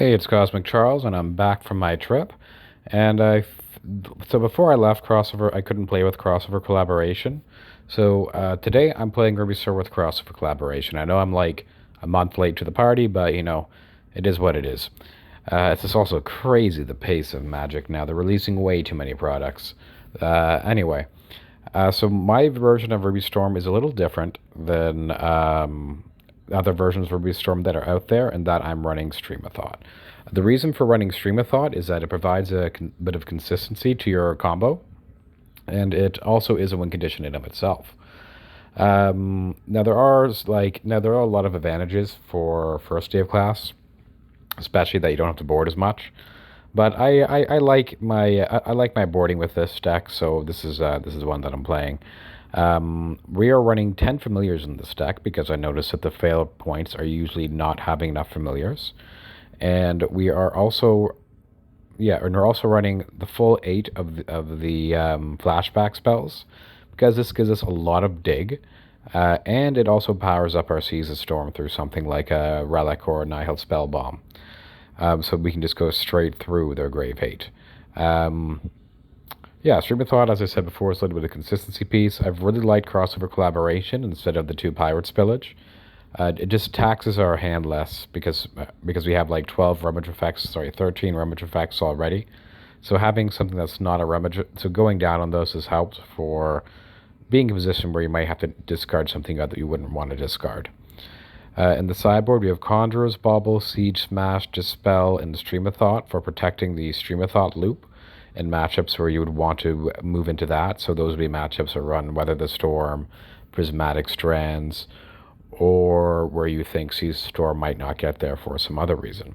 Hey, it's Cosmic Charles, and I'm back from my trip. And so before I left crossover, I couldn't play with crossover collaboration. So today I'm playing Ruby Store with crossover collaboration. I know I'm like a month late to the party, but it is what it is. It's just also crazy the pace of Magic now. They're releasing way too many products. Anyway, so my version of Ruby Storm is a little different than other versions of Ruby Storm that are out there, and that I'm running Stream of Thought. The reason for running Stream of Thought is that it provides a bit of consistency to your combo, and it also is a win condition in of itself. Now there are a lot of advantages for first day of class, especially that you don't have to board as much. But I like my boarding with this deck, so this is one that I'm playing. We are running 10 familiars in this deck because I noticed that the fail points are usually not having enough familiars, and we're also running the full 8 of the flashback spells because this gives us a lot of dig. And it also powers up our Seas of Storm through something like a Relic or a Nihil Spell Bomb, so we can just go straight through their Grave Hate. Yeah, Stream of Thought, as I said before, is a little bit of a consistency piece. I've really liked crossover collaboration instead of the two Pirate Spillage. It just taxes our hand less because we have like 13 rummage effects already. So having something that's not a rummage, so going down on those has helped for being in a position where you might have to discard something that you wouldn't want to discard. In the sideboard, we have Conjurer's Bauble, Siege, Smash, Dispel, and Stream of Thought for protecting the Stream of Thought loop in matchups where you would want to move into that. So those would be matchups that run Weather the Storm, Prismatic Strands, or where you think Seas Storm might not get there for some other reason.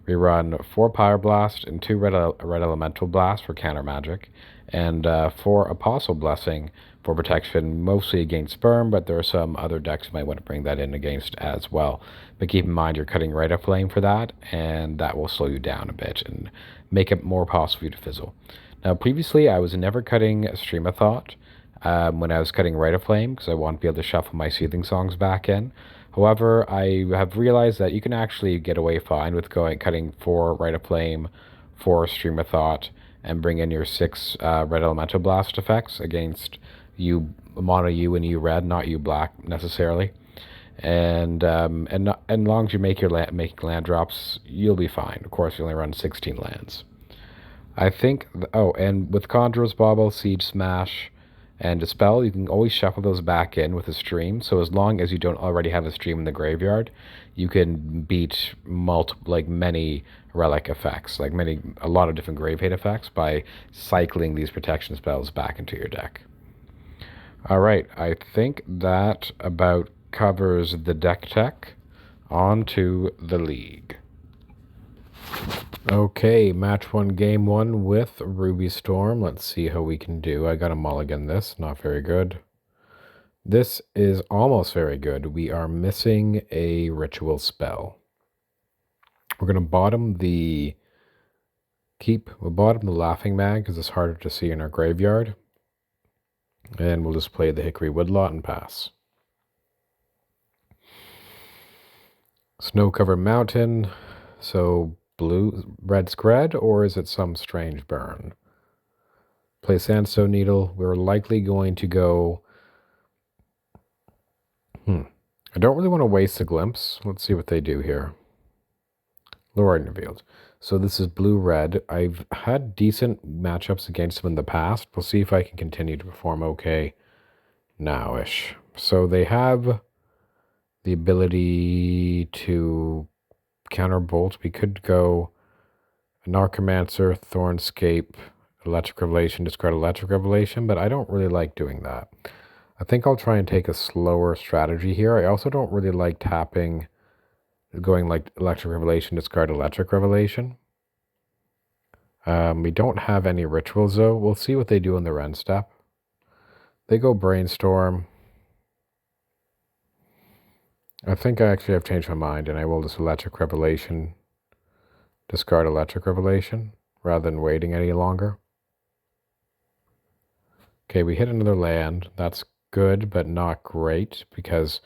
We run 4 Power Blast and 2 Red Elemental Blast for counter magic, and 4 Apostle Blessing for protection, mostly against Sperm, but there are some other decks you might want to bring that in against as well. But keep in mind you're cutting Rite of Flame for that, and that will slow you down a bit and make it more possible for you to fizzle. Now, previously, I was never cutting Stream of Thought when I was cutting Rite of Flame because I want to be able to shuffle my Seething Songs back in. However, I have realized that you can actually get away fine with cutting 4 Rite of Flame, 4 Stream of Thought, and bring in your 6 Red Elemental Blast effects against you mono you and you red, not you black necessarily. And long as you make making land drops, you'll be fine. Of course, you only run 16 lands. I think. And with Conjurer's Bauble, Siege, Smash, and Dispel, you can always shuffle those back in with a stream. So as long as you don't already have a stream in the graveyard, you can beat many relic effects, a lot of different grave hate effects by cycling these protection spells back into your deck. All right, I think that about covers the deck tech. On to the league. Okay, match 1, game 1 with Ruby Storm. Let's see how we can do. I got a mulligan this, not very good. This is almost very good. We are missing a ritual spell. We're going to bottom the Laughing Mag because it's harder to see in our graveyard. And we'll just play the Hickory Woodlot and pass. Snow-covered mountain. So red Skred, or is it some strange burn? Play Sandstone Needle. We're likely going to go... I don't really want to waste a Glimpse. Let's see what they do here. Lord Revealed. So this is blue-red. I've had decent matchups against them in the past. We'll see if I can continue to perform okay now-ish. So they have the ability to counterbolt. We could go Narcomancer, Thornscape, Electric Revelation, discard Electric Revelation, but I don't really like doing that. I think I'll try and take a slower strategy here. I also don't really like going like Electric Revelation, discard Electric Revelation. We don't have any rituals though. We'll see what they do in their end step. They go Brainstorm. I think I actually have changed my mind, and I will just Electric Revelation, discard Electric Revelation, rather than waiting any longer. Okay, we hit another land. That's good, but not great, because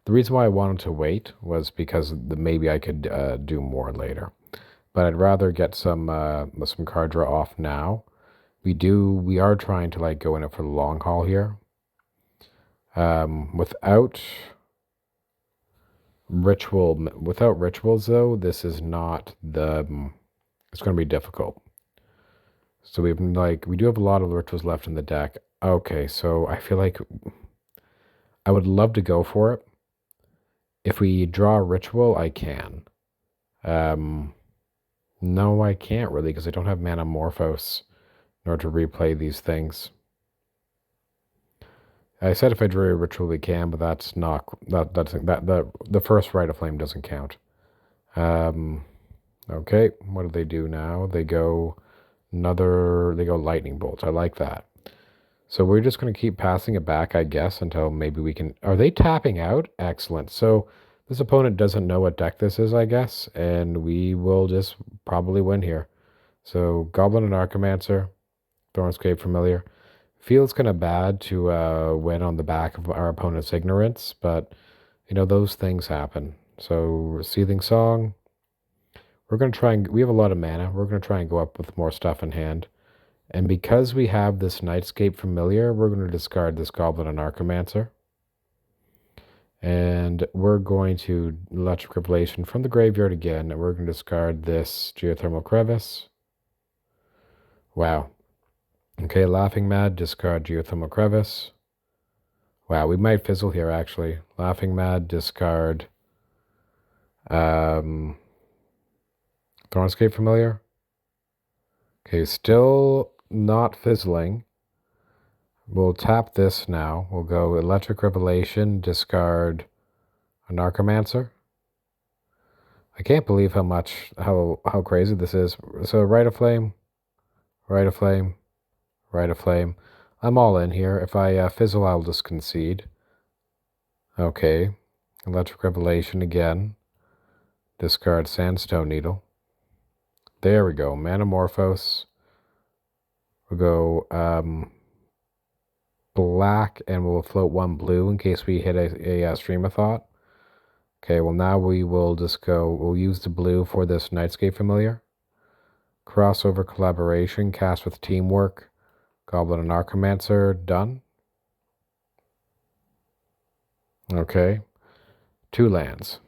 the reason why I wanted to wait was because maybe I could do more later. but I'd rather get some card draw off now. We are trying to like go in it for the long haul here. Without rituals though, this is not the. It's going to be difficult. So we do have a lot of rituals left in the deck. Okay, so I feel like I would love to go for it. If we draw a ritual, I can. No, I can't really because I don't have mana Morphos in order to replay these things. I said if I drew a ritual, we can, but that's not the first Rite of Flame doesn't count. Okay, what do they do now? They go lightning bolt. I like that. So we're just going to keep passing it back, I guess, until maybe we can... Are they tapping out? Excellent. So this opponent doesn't know what deck this is, I guess, and we will just probably win here. So Goblin and Archimancer, Thornscape Familiar. Feels kind of bad to win on the back of our opponent's ignorance, but, you know, those things happen. So Seething Song. We're going to try and... We have a lot of mana. We're going to try and go up with more stuff in hand. And because we have this Nightscape Familiar, we're going to discard this Goblin and Archimancer. And we're going to Electric Revelation from the graveyard again, and we're going to discard this Geothermal Crevice. Wow. Okay, Laughing Mad, discard Geothermal Crevice. Wow, we might fizzle here, actually. Laughing Mad, discard Thornscape Familiar. Okay, still not fizzling. We'll tap this now. We'll go Electric Revelation, discard an Archimancer. I can't believe how crazy this is. So Rite of Flame, Rite of Flame, Rite of Flame. I'm all in here. If I fizzle, I'll just concede. Okay, Electric Revelation again. Discard Sandstone Needle. There we go. Manamorphose. We'll go black, and we'll float one blue in case we hit a Stream of Thought. Okay, well now we will just go, we'll use the blue for this Nightscape Familiar. Crossover Collaboration, cast with Teamwork, Goblin and Archimancer, done. Okay, 2 lands.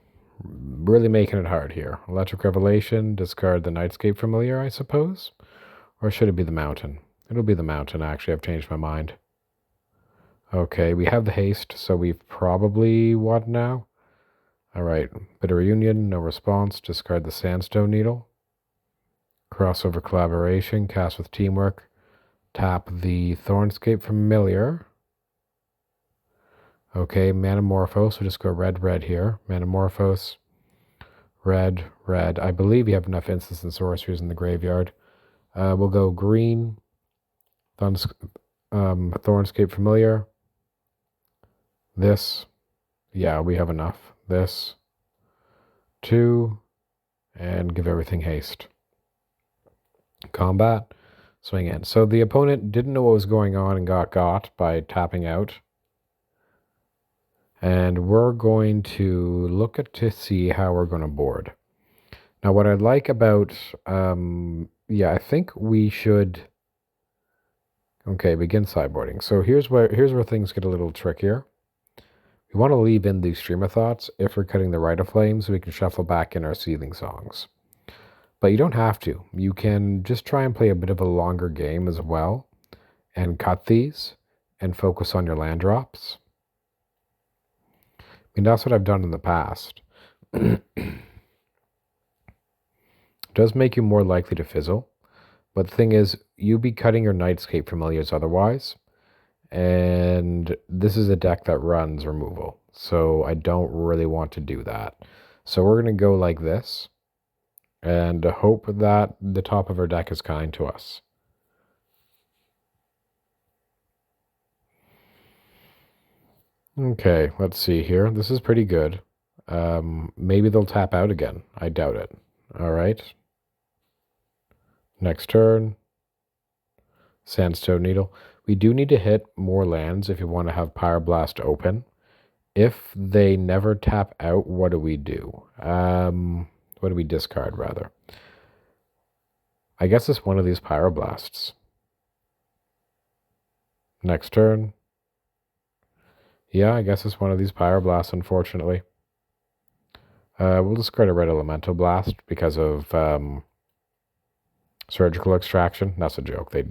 Really making it hard here. Electric Revelation, discard the Nightscape Familiar, I suppose? Or should it be the Mountain? It'll be the Mountain, actually. I've changed my mind. Okay, we have the haste, so we've probably won now. All right, Bitter Reunion, no response. Discard the Sandstone Needle. Crossover Collaboration, cast with Teamwork. Tap the Thornscape Familiar. Okay, Manamorphose, we'll just go red here. Manamorphose, red. I believe you have enough instants and sorceries in the graveyard. We'll go green, Thornscape Familiar. This, yeah, we have enough. This, 2, and give everything haste. Combat, swing in. So the opponent didn't know what was going on and got by tapping out. And we're going to look to see how we're going to board. Now, what I like about, I think we should, okay, begin sideboarding. So here's where things get a little trickier. We want to leave in these Stream of Thoughts. If we're cutting the Rite of Flames, we can shuffle back in our Seething Songs. But you don't have to. You can just try and play a bit of a longer game as well and cut these and focus on your land drops. I mean, that's what I've done in the past. It does make you more likely to fizzle. But the thing is, you'd be cutting your Nightscape Familiars otherwise. And this is a deck that runs removal. So I don't really want to do that. So we're going to go like this. And hope that the top of our deck is kind to us. Okay, let's see here. This is pretty good. Maybe they'll tap out again. I doubt it. All right. Next turn. Sandstone Needle. We do need to hit more lands if you want to have Pyroblast open. If they never tap out, what do we do? What do we discard, rather? I guess it's one of these Pyroblasts. Next turn. Yeah, I guess it's one of these Pyroblasts, unfortunately. We'll discard a red Elemental Blast because of Surgical Extraction. That's a joke. They're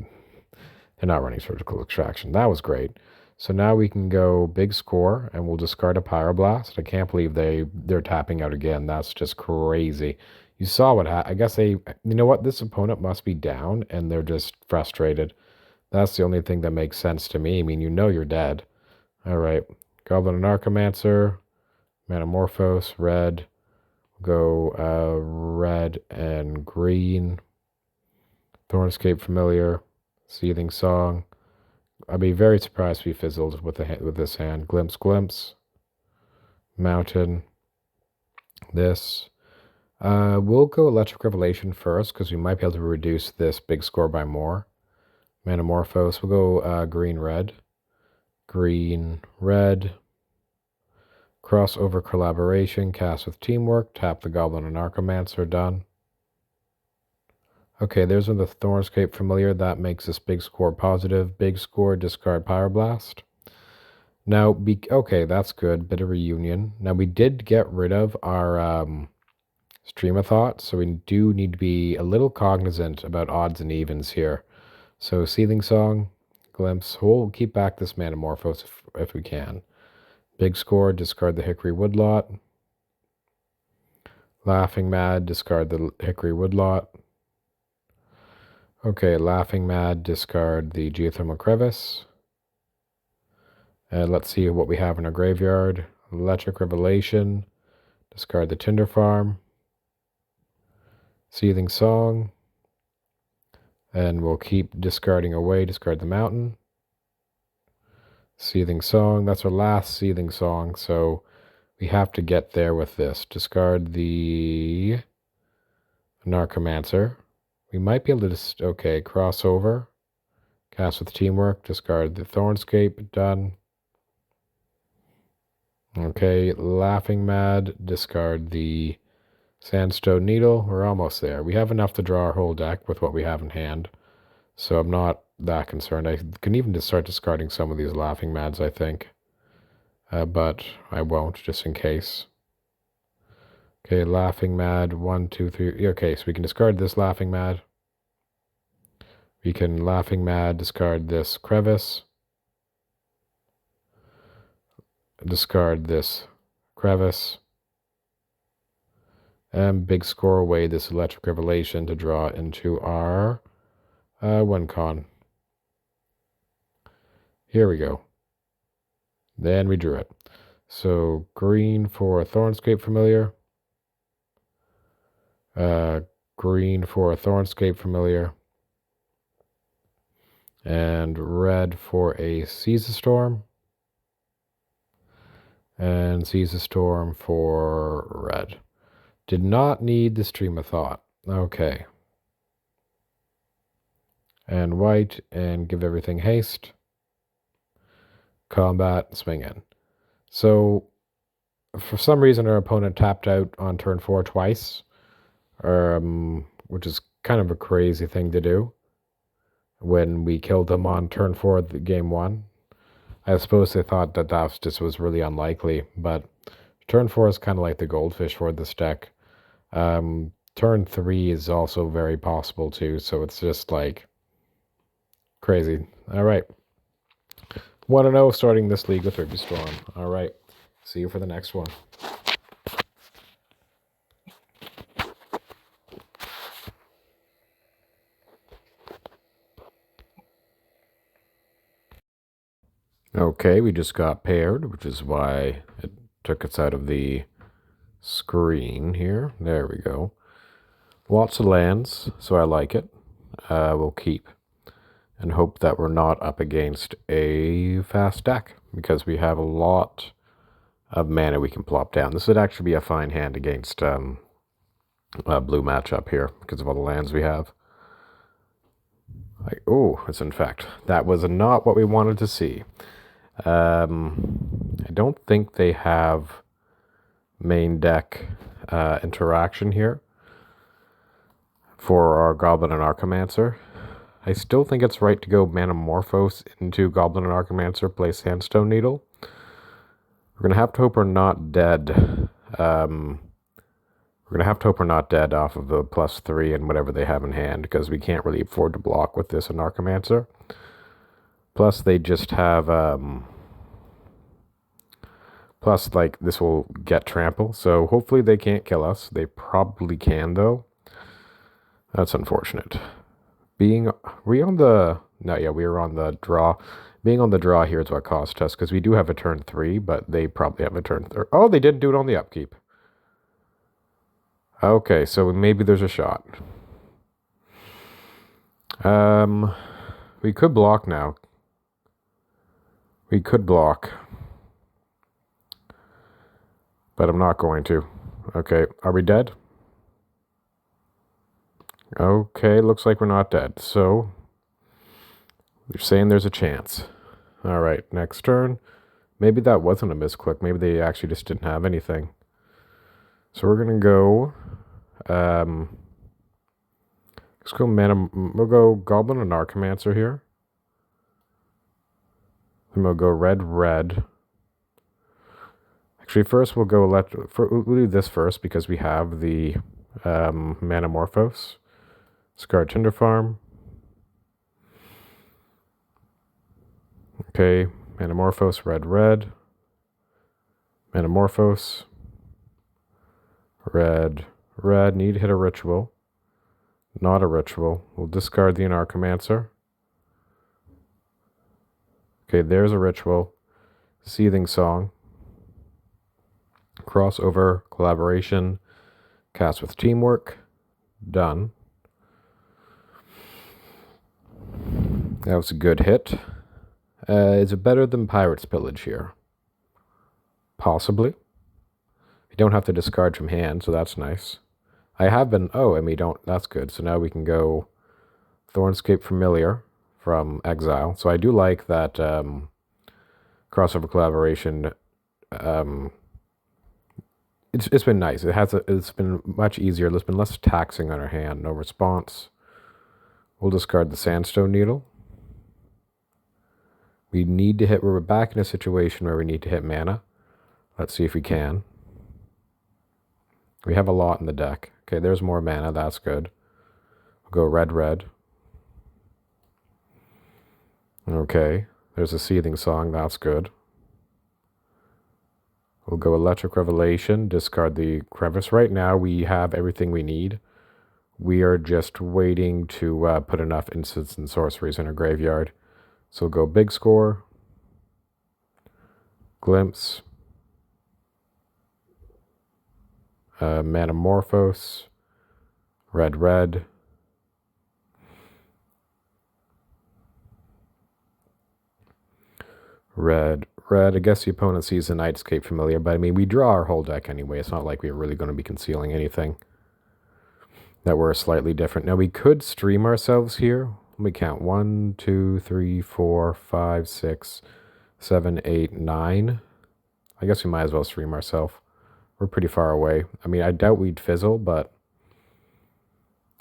not running Surgical Extraction. That was great. So now we can go big score, and we'll discard a Pyroblast. I can't believe they're tapping out again. That's just crazy. You saw what happened. I guess you know what? This opponent must be down, and they're just frustrated. That's the only thing that makes sense to me. I mean, you know you're dead. All right. Goblin and Archimancer, Manamorphose, red. Go red and green. Thornscape Familiar, Seething Song. I'd be very surprised if he fizzled with this hand. Glimpse, Glimpse. Mountain. This. We'll go Electric Revelation first because we might be able to reduce this big score by more. Manamorphose. We'll go green, red. Green, red. Crossover Collaboration. Cast with Teamwork. Tap the Goblin and Archimancer. Done. Okay, there's the Thornscape Familiar. That makes this big score positive. Big score, discard Pyroblast. Now, okay, that's good. Bit of reunion. Now, we did get rid of our Stream of Thought, so we do need to be a little cognizant about odds and evens here. So, Seething Song, Glimpse. We'll keep back this Manamorphose if we can. Big score, discard the Hickory Woodlot. Laughing Mad, discard the Hickory Woodlot. Okay, Laughing Mad, discard the Geothermal Crevice. And let's see what we have in our graveyard. Electric Revelation, discard the Tinder Farm. Seething Song. And we'll keep discarding away, discard the Mountain. Seething Song, that's our last Seething Song, so we have to get there with this. Discard the Narcomancer. We might be able to just, okay, crossover. Cast with Teamwork. Discard the Thornscape. Done. Okay, Laughing Mad. Discard the Sandstone Needle. We're almost there. We have enough to draw our whole deck with what we have in hand. So I'm not that concerned. I can even just start discarding some of these Laughing Mads, I think. But I won't, just in case. Okay, Laughing Mad, 1, 2, 3. Okay, so we can discard this Laughing Mad. We can Laughing Mad, discard this Crevice. Discard this Crevice. And big score away this Electric Revelation to draw into our Wincon. Here we go. Then we drew it. So green for a Thornscape Familiar. Green for a Thornscape Familiar. And red for a Seize the Storm. And Seize the Storm for red. Did not need the Stream of Thought. Okay. And white, and give everything haste. Combat, swing in. So, for some reason, our opponent tapped out on turn 4 twice, which is kind of a crazy thing to do when we killed them on turn 4 of the game 1. I suppose they thought that just was really unlikely, but turn 4 is kind of like the goldfish for this deck. Turn 3 is also very possible too, so it's just like crazy. All right. 1-0 starting this league with Ruby Storm. All right. See you for the next one. Okay, we just got paired, which is why it took us out of the screen here. There we go. Lots of lands, so I like it. We'll keep and hope that we're not up against a fast deck because we have a lot of mana we can plop down. This would actually be a fine hand against a blue matchup here because of all the lands we have. Oh, it's Infect. That was not what we wanted to see. I don't think they have main deck interaction here. for our Goblin and Archimancer. I still think it's right to go Manamorphose into Goblin and Archimancer, play Sandstone Needle. We're going to have to hope we're not dead. We're going to have to hope we're not dead off of the +3 and whatever they have in hand, because we can't really afford to block with this and Archimancer. Plus, they just have... plus, like, this will get trample, so hopefully they can't kill us. They probably can, though. That's unfortunate. We on the... No, yeah, we were on the draw. Being on the draw here is what cost us, because we do have a turn 3, but they probably have a turn 3. Oh, they didn't do it on the upkeep. Okay, so maybe there's a shot. We could block now. We could block. But I'm not going to. Okay, are we dead? Okay, looks like we're not dead. So, you're saying there's a chance. Alright, next turn. Maybe that wasn't a misclick. Maybe they actually just didn't have anything. So we're going to go... let's go we'll go Goblin and Archimancer here. Then we'll go red. Actually, first we'll go we'll do this first because we have the Manamorphose. Scar Tinder Farm. Okay, Manamorphose, red. Manamorphose. Red. Need to hit a ritual. Not a ritual. We'll discard the Anarchomancer. Okay, there's a ritual. Seething Song. Crossover, collaboration, cast with teamwork. Done. That was a good hit. Is it better than Pirate's Pillage here? Possibly. You don't have to discard from hand, so that's nice. I have been... Oh, and we don't... That's good. So now we can go Thornscape Familiar from Exile. So I do like that crossover collaboration. It's been nice. It's been much easier. It's been less taxing on our hand. No response. We'll discard the Sandstone Needle. We need to hit... We're back in a situation where we need to hit mana. Let's see if we can. We have a lot in the deck. Okay, there's more mana. That's good. We'll go red. Okay, there's a Seething Song. That's good. We'll go Electric Revelation. Discard the Crevice. Right now, we have everything we need. We are just waiting to put enough instants and sorceries in our graveyard. So we'll go Big Score. Glimpse. Manamorphose. Red. Red. I guess the opponent sees the Nightscape Familiar, but I mean, we draw our whole deck anyway. It's not like we're really going to be concealing anything that we're slightly different. Now, we could stream ourselves here. Let me count. 1, 2, 3, 4, 5, 6, 7, 8, 9. I guess we might as well stream ourselves. We're pretty far away. I mean, I doubt we'd fizzle, but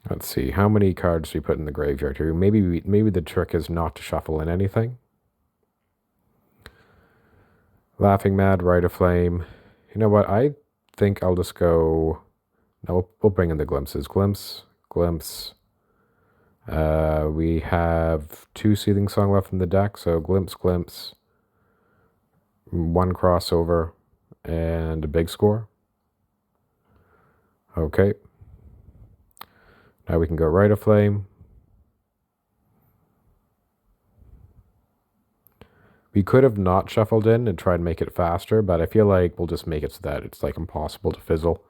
let's see. How many cards do we put in the graveyard here? Maybe the trick is not to shuffle in anything. Laughing Mad, Rite of Flame. You know what? I think I'll just go... No, we'll bring in the Glimpses. Glimpse. We have 2 Seething Song left in the deck, so Glimpse. 1 crossover, and a Big Score. Okay. Now we can go Rite of Flame. We could have not shuffled in and tried to make it faster, but I feel like we'll just make it so that it's like impossible to fizzle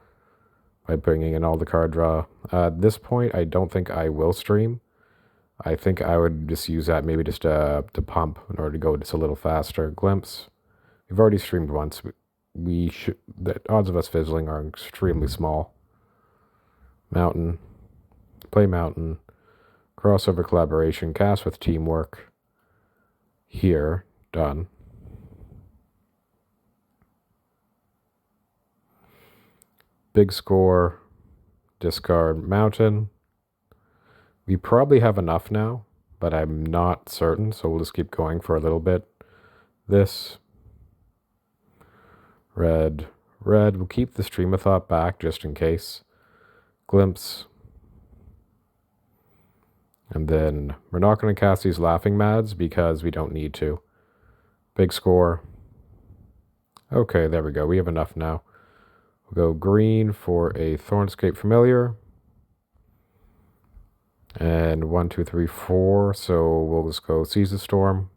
by bringing in all the card draw. At this point, I don't think I will stream. I think I would just use that maybe just to pump in order to go just a little faster. Glimpse. We've already streamed once. The odds of us fizzling are extremely small. Mountain. Play Mountain. Crossover collaboration. Cast with teamwork. Here. Done. Big Score. Discard Mountain. We probably have enough now, but I'm not certain, so we'll just keep going for a little bit. This. Red. Red. We'll keep the Stream of Thought back just in case. Glimpse. And then we're not going to cast these Laughing Mads because we don't need to. Big score. Okay, there we go. We have enough now. We'll go green for a Thornscape Familiar. And 1, 2, 3, 4. So we'll just go Seize the Storm.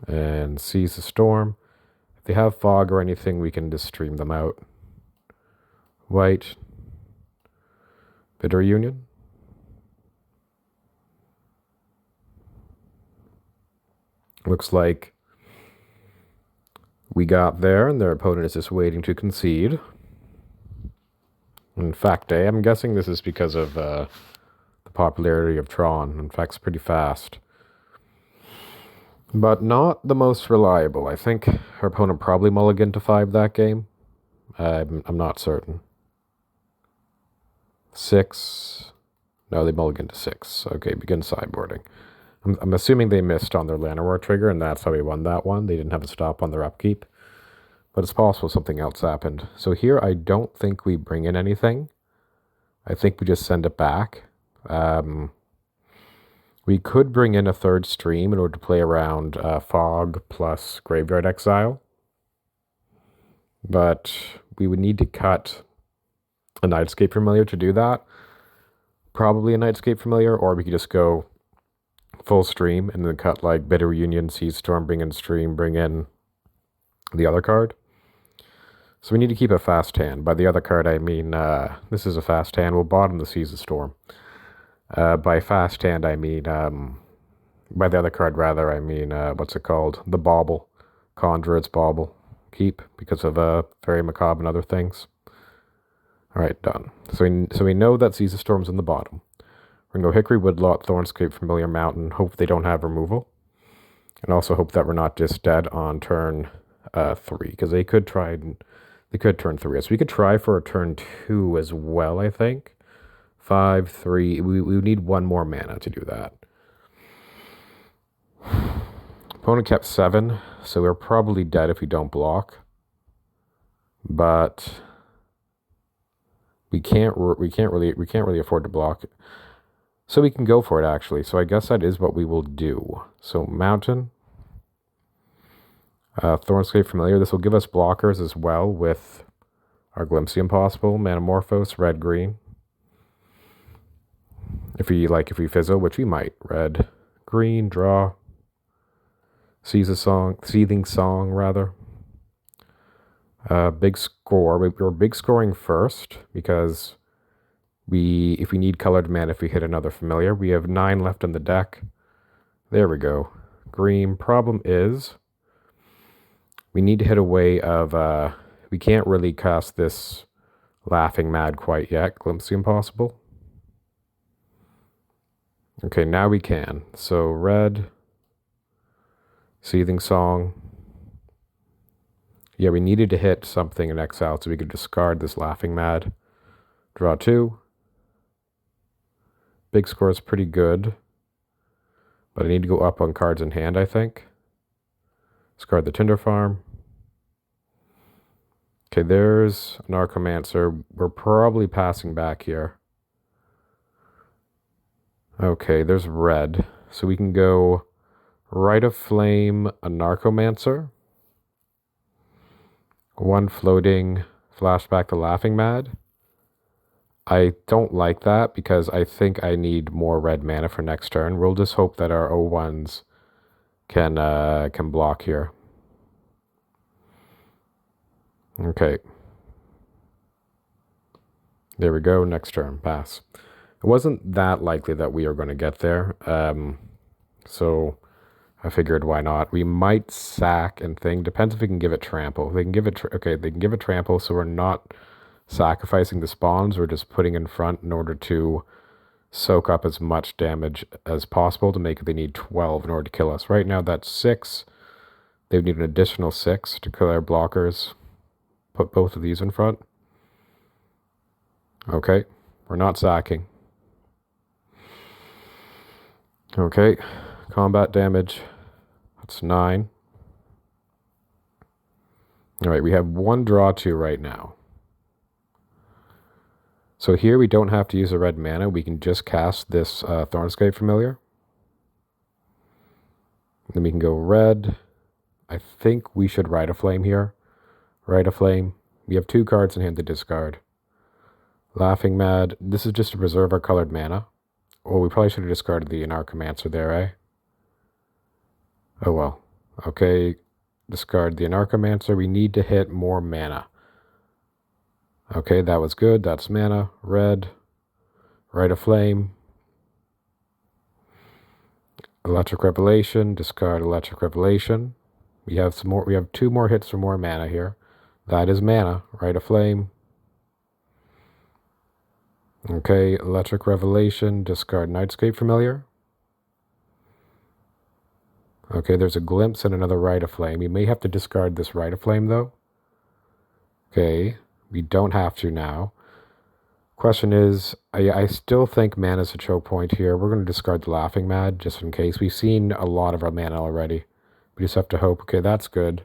And Seize the Storm. If they have fog or anything, we can just stream them out. White. Bitter Union. Looks like we got there, and their opponent is just waiting to concede. Infect, I'm guessing this is because of the popularity of Tron. Infect's pretty fast. But not the most reliable. I think our opponent probably mulliganed to 5 that game. I'm not certain. 6. No, they mulliganed to 6. Okay, begin sideboarding. I'm assuming they missed on their Llanowar trigger, and that's how we won that one. They didn't have a stop on their upkeep. But it's possible something else happened. So here, I don't think we bring in anything. I think we just send it back. We could bring in a third stream in order to play around Fog plus Graveyard Exile. But we would need to cut a Nightscape Familiar to do that. Probably a Nightscape Familiar, or we could just go full stream and then cut like Bitter Union, Seize Storm, bring in stream, bring in the other card. So we need to keep a fast hand. By the other card, I mean, this is a fast hand. We'll bottom the Seize the Storm. By fast hand, I mean, by the other card, rather, I mean, what's it called? The Bauble. Conjure its Bauble. Keep, because of Fairy Macabre and other things. Alright, done. So we know that Seize the Storm's in the bottom. We're going to go Hickory, Woodlot, Thornscape, Familiar, Mountain. Hope they don't have removal. And also hope that we're not just dead on turn 3. Because they could try... They could turn 3. So we could try for a turn 2 as well, I think. 5, 3. We need 1 more mana to do that. Opponent kept 7, so we're probably dead if we don't block. But we can't really afford to block. So we can go for it, actually. So I guess that is what we will do. So Mountain. Thornscape Familiar. This will give us blockers as well with our Glimpse the Impossible, Manamorphose, red, green. If we fizzle, which we might. Red, green, draw. Seething Song, rather. Big score. We're big scoring first because if we need colored mana, if we hit another familiar, we have 9 left in the deck. There we go. Green. Problem is, we need to hit a way of, we can't really cast this Laughing Mad quite yet. Glimpse the Impossible. Okay, now we can. So red, Seething Song. Yeah, we needed to hit something in exile so we could discard this Laughing Mad. Draw 2. Big score is pretty good. But I need to go up on cards in hand, I think. Discard the Tinder Farm. Okay, there's an Archomancer. We're probably passing back here. Okay, there's red. So we can go Rite of Flame, a Narcomancer. 1 floating, flashback the Laughing Mad. I don't like that because I think I need more red mana for next turn. We'll just hope that our O1s can block here. Okay. There we go, next turn, pass. It wasn't that likely that we are going to get there, so I figured why not. We might sack and thing, depends if we can give it trample. They can give it, they can give it trample, so we're not sacrificing the spawns, we're just putting in front in order to soak up as much damage as possible to make it they need 12 in order to kill us. Right now that's 6. They would need an additional 6 to kill our blockers. Put both of these in front. Okay, We're not sacking. Okay, combat damage. That's 9. All right, we have 1 draw 2 right now. So here we don't have to use a red mana. We can just cast this Thornscape Familiar. Then we can go red. I think we should Rite of Flame here. Rite of Flame. We have 2 cards in hand to discard. Laughing Mad. This is just to preserve our colored mana. Oh, we probably should have discarded the Anarchomancer there, eh? Oh well. Okay, discard the Anarchomancer. We need to hit more mana. Okay, that was good. That's mana. Red. Rite of Flame. Electric Revelation. Discard Electric Revelation. We have some more. We have 2 more hits for more mana here. That is mana. Rite of Flame. Okay, Electric Revelation. Discard Nightscape Familiar. Okay, there's a Glimpse and another Rite of Flame. We may have to discard this Rite of Flame, though. Okay, we don't have to now. Question is, I still think mana is a choke point here. We're going to discard the Laughing Mad, just in case. We've seen a lot of our mana already. We just have to hope. Okay, that's good.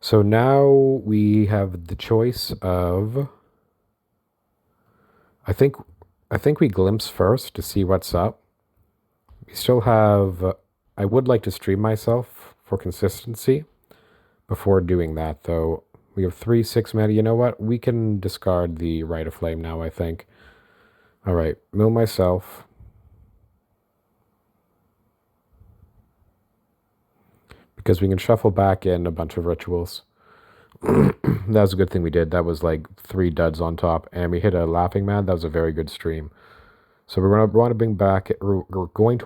So now we have the choice of... I think we Glimpse first to see what's up. We still have... I would like to stream myself for consistency before doing that, though. We have 3, 6 mana. You know what? We can discard the Rite of Flame now, I think. All right, mill myself. Because we can shuffle back in a bunch of rituals. That was a good thing we did. That was like 3 duds on top. And we hit a Laughing Mad. That was a very good stream. So we're going to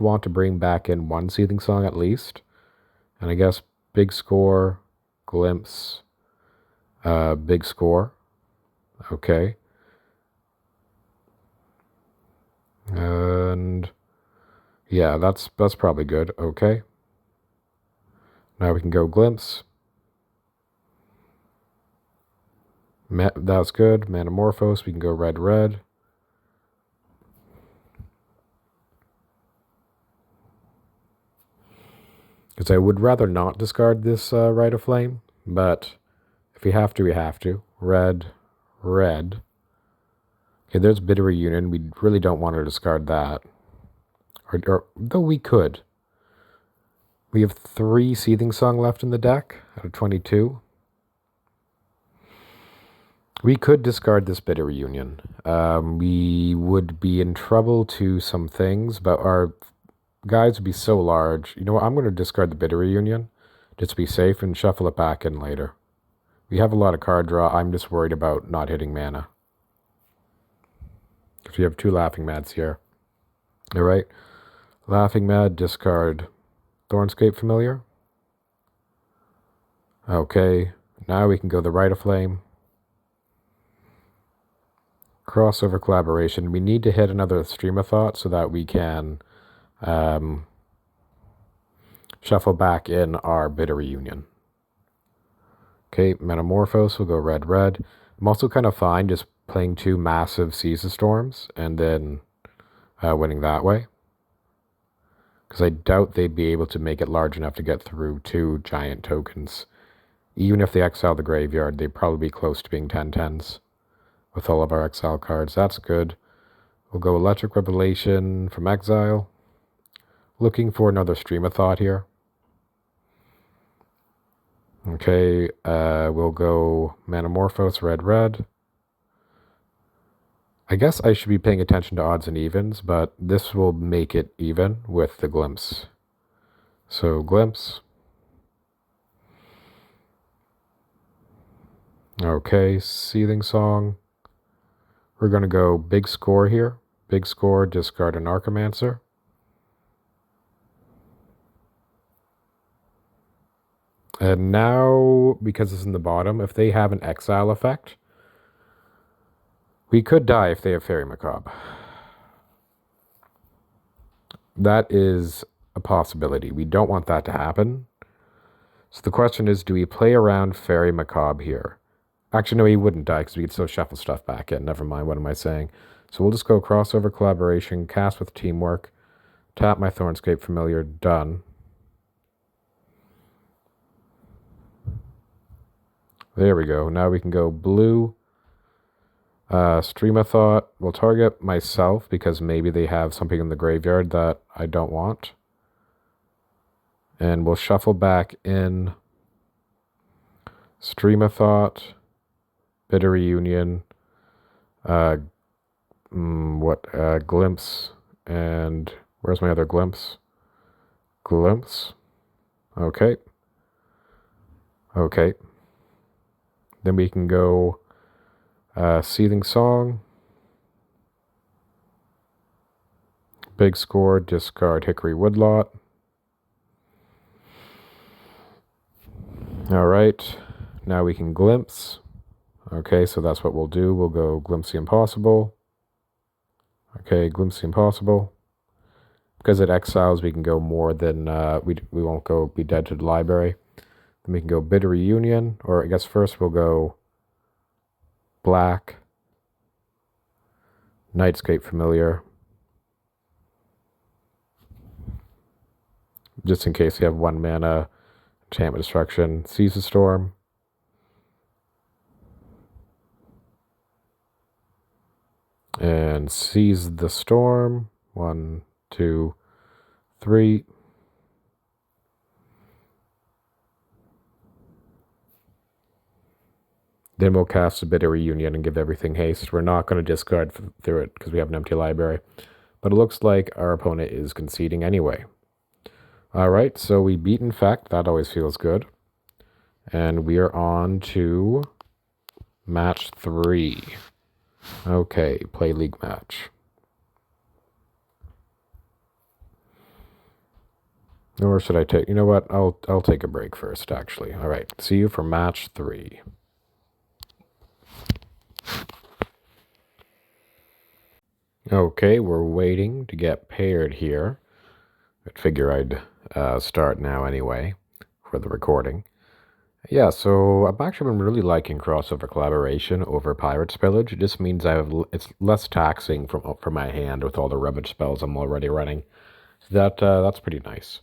want to bring back in 1 Seething Song at least. And I guess big score, Glimpse, big score. Okay. And yeah, that's probably good. Okay. Now we can go Glimpse. That's good. Manamorphose. We can go red, red. Because I would rather not discard this Rite of Flame, but if we have to, we have to. Red, red. Okay, there's Bitter Reunion. We really don't want to discard that. Or though we could. We have 3 Seething Song left in the deck out of 22. We could discard this Bitter Reunion. We would be in trouble to some things, but our guys would be so large. You know what? I'm going to discard the Bitter Reunion just to be safe and shuffle it back in later. We have a lot of card draw. I'm just worried about not hitting mana. Because we have 2 Laughing Mads here. All right. Laughing Mad, discard Thornscape Familiar. Okay. Now we can go the Rite of Flame. Crossover Collaboration. We need to hit another Stream of Thought so that we can shuffle back in our Bitter Reunion. Okay, Metamorphose will go red, red. I'm also kind of fine just playing 2 massive Seas of Storms and then winning that way. Because I doubt they'd be able to make it large enough to get through 2 giant tokens. Even if they exile the graveyard, they'd probably be close to being 10/10s with all of our exile cards. That's good. We'll go Electric Revelation from exile. Looking for another Stream of Thought here. Okay, we'll go Manamorphose, red, red. I guess I should be paying attention to odds and evens, but this will make it even with the Glimpse. So, Glimpse. Okay, Seething Song. We're going to go big score here. Big score, discard an Archomancer. And now, because it's in the bottom, if they have an exile effect, we could die if they have Fairy Macabre. That is a possibility. We don't want that to happen. So the question is, do we play around Fairy Macabre here? Actually, no, he wouldn't die because we could still shuffle stuff back in. Never mind, what am I saying? So we'll just go crossover collaboration, cast with teamwork, tap my Thornscape Familiar, done. There we go. Now we can go blue. Stream of Thought. We'll target myself because maybe they have something in the graveyard that I don't want. And we'll shuffle back in Stream of Thought, Bitter Reunion, Glimpse, and where's my other Glimpse? Glimpse. Okay. Okay. Then we can go Seething Song, Big Score, discard Hickory Woodlot. All right, now we can Glimpse. Okay, so that's what we'll do. We'll go Glimpse the Impossible. Okay, Glimpse the Impossible. Because it exiles, we can go more than, we won't go be dead to the library. Then we can go Bitter Reunion, or I guess first we'll go black, Nightscape Familiar. Just in case you have 1 mana, Enchantment Destruction, Seize the Storm. And Seize the Storm. 1, 2, 3. Then we'll cast a Bitter Reunion and give everything haste. We're not going to discard through it because we have an empty library. But it looks like our opponent is conceding anyway. Alright, so we beat Infect. That always feels good. And we are on to match 3. Okay, play league match. Or should I take... You know what? I'll take a break first, actually. Alright, see you for match 3. Okay, we're waiting to get paired here. I figure I'd start now anyway for the recording. Yeah, so I've actually been really liking crossover collaboration over Pirate's Pillage. It just means it's less taxing for my hand with all the rummage spells I'm already running. So that's pretty nice.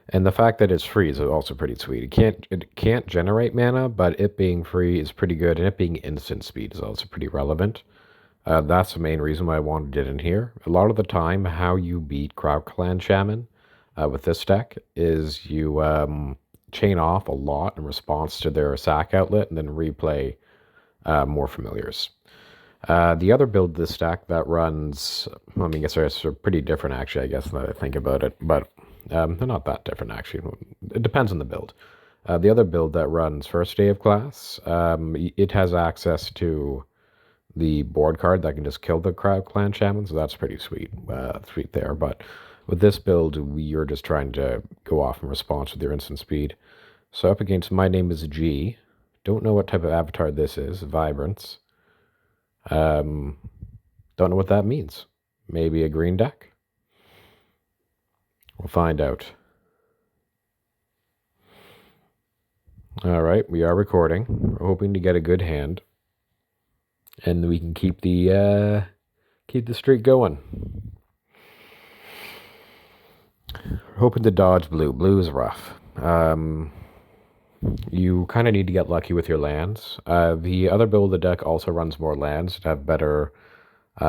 And the fact that it's free is also pretty sweet. It can't generate mana, but it being free is pretty good, and it being instant speed is also pretty relevant. That's the main reason why I wanted it in here. A lot of the time, how you beat Crowd Clan Shaman with this deck is you chain off a lot in response to their sack outlet and then replay more familiars. The other build of this deck that runs, I mean, I guess they're pretty different actually, I guess, now that I think about it, but they're not that different actually. It depends on the build. The other build that runs First Day of Class, it has access to the board card that can just kill the Crowd Clan Shaman, so that's pretty sweet there. But with this build, you're just trying to go off in response with your instant speed. So up against My Name is G. Don't know what type of avatar this is. Vibrance. Don't know what that means. Maybe a green deck? We'll find out. Alright, we are recording. We're hoping to get a good hand. And we can keep the streak going. We're hoping to dodge blue. Blue is rough. You kind of need to get lucky with your lands. The other build of the deck also runs more lands to have better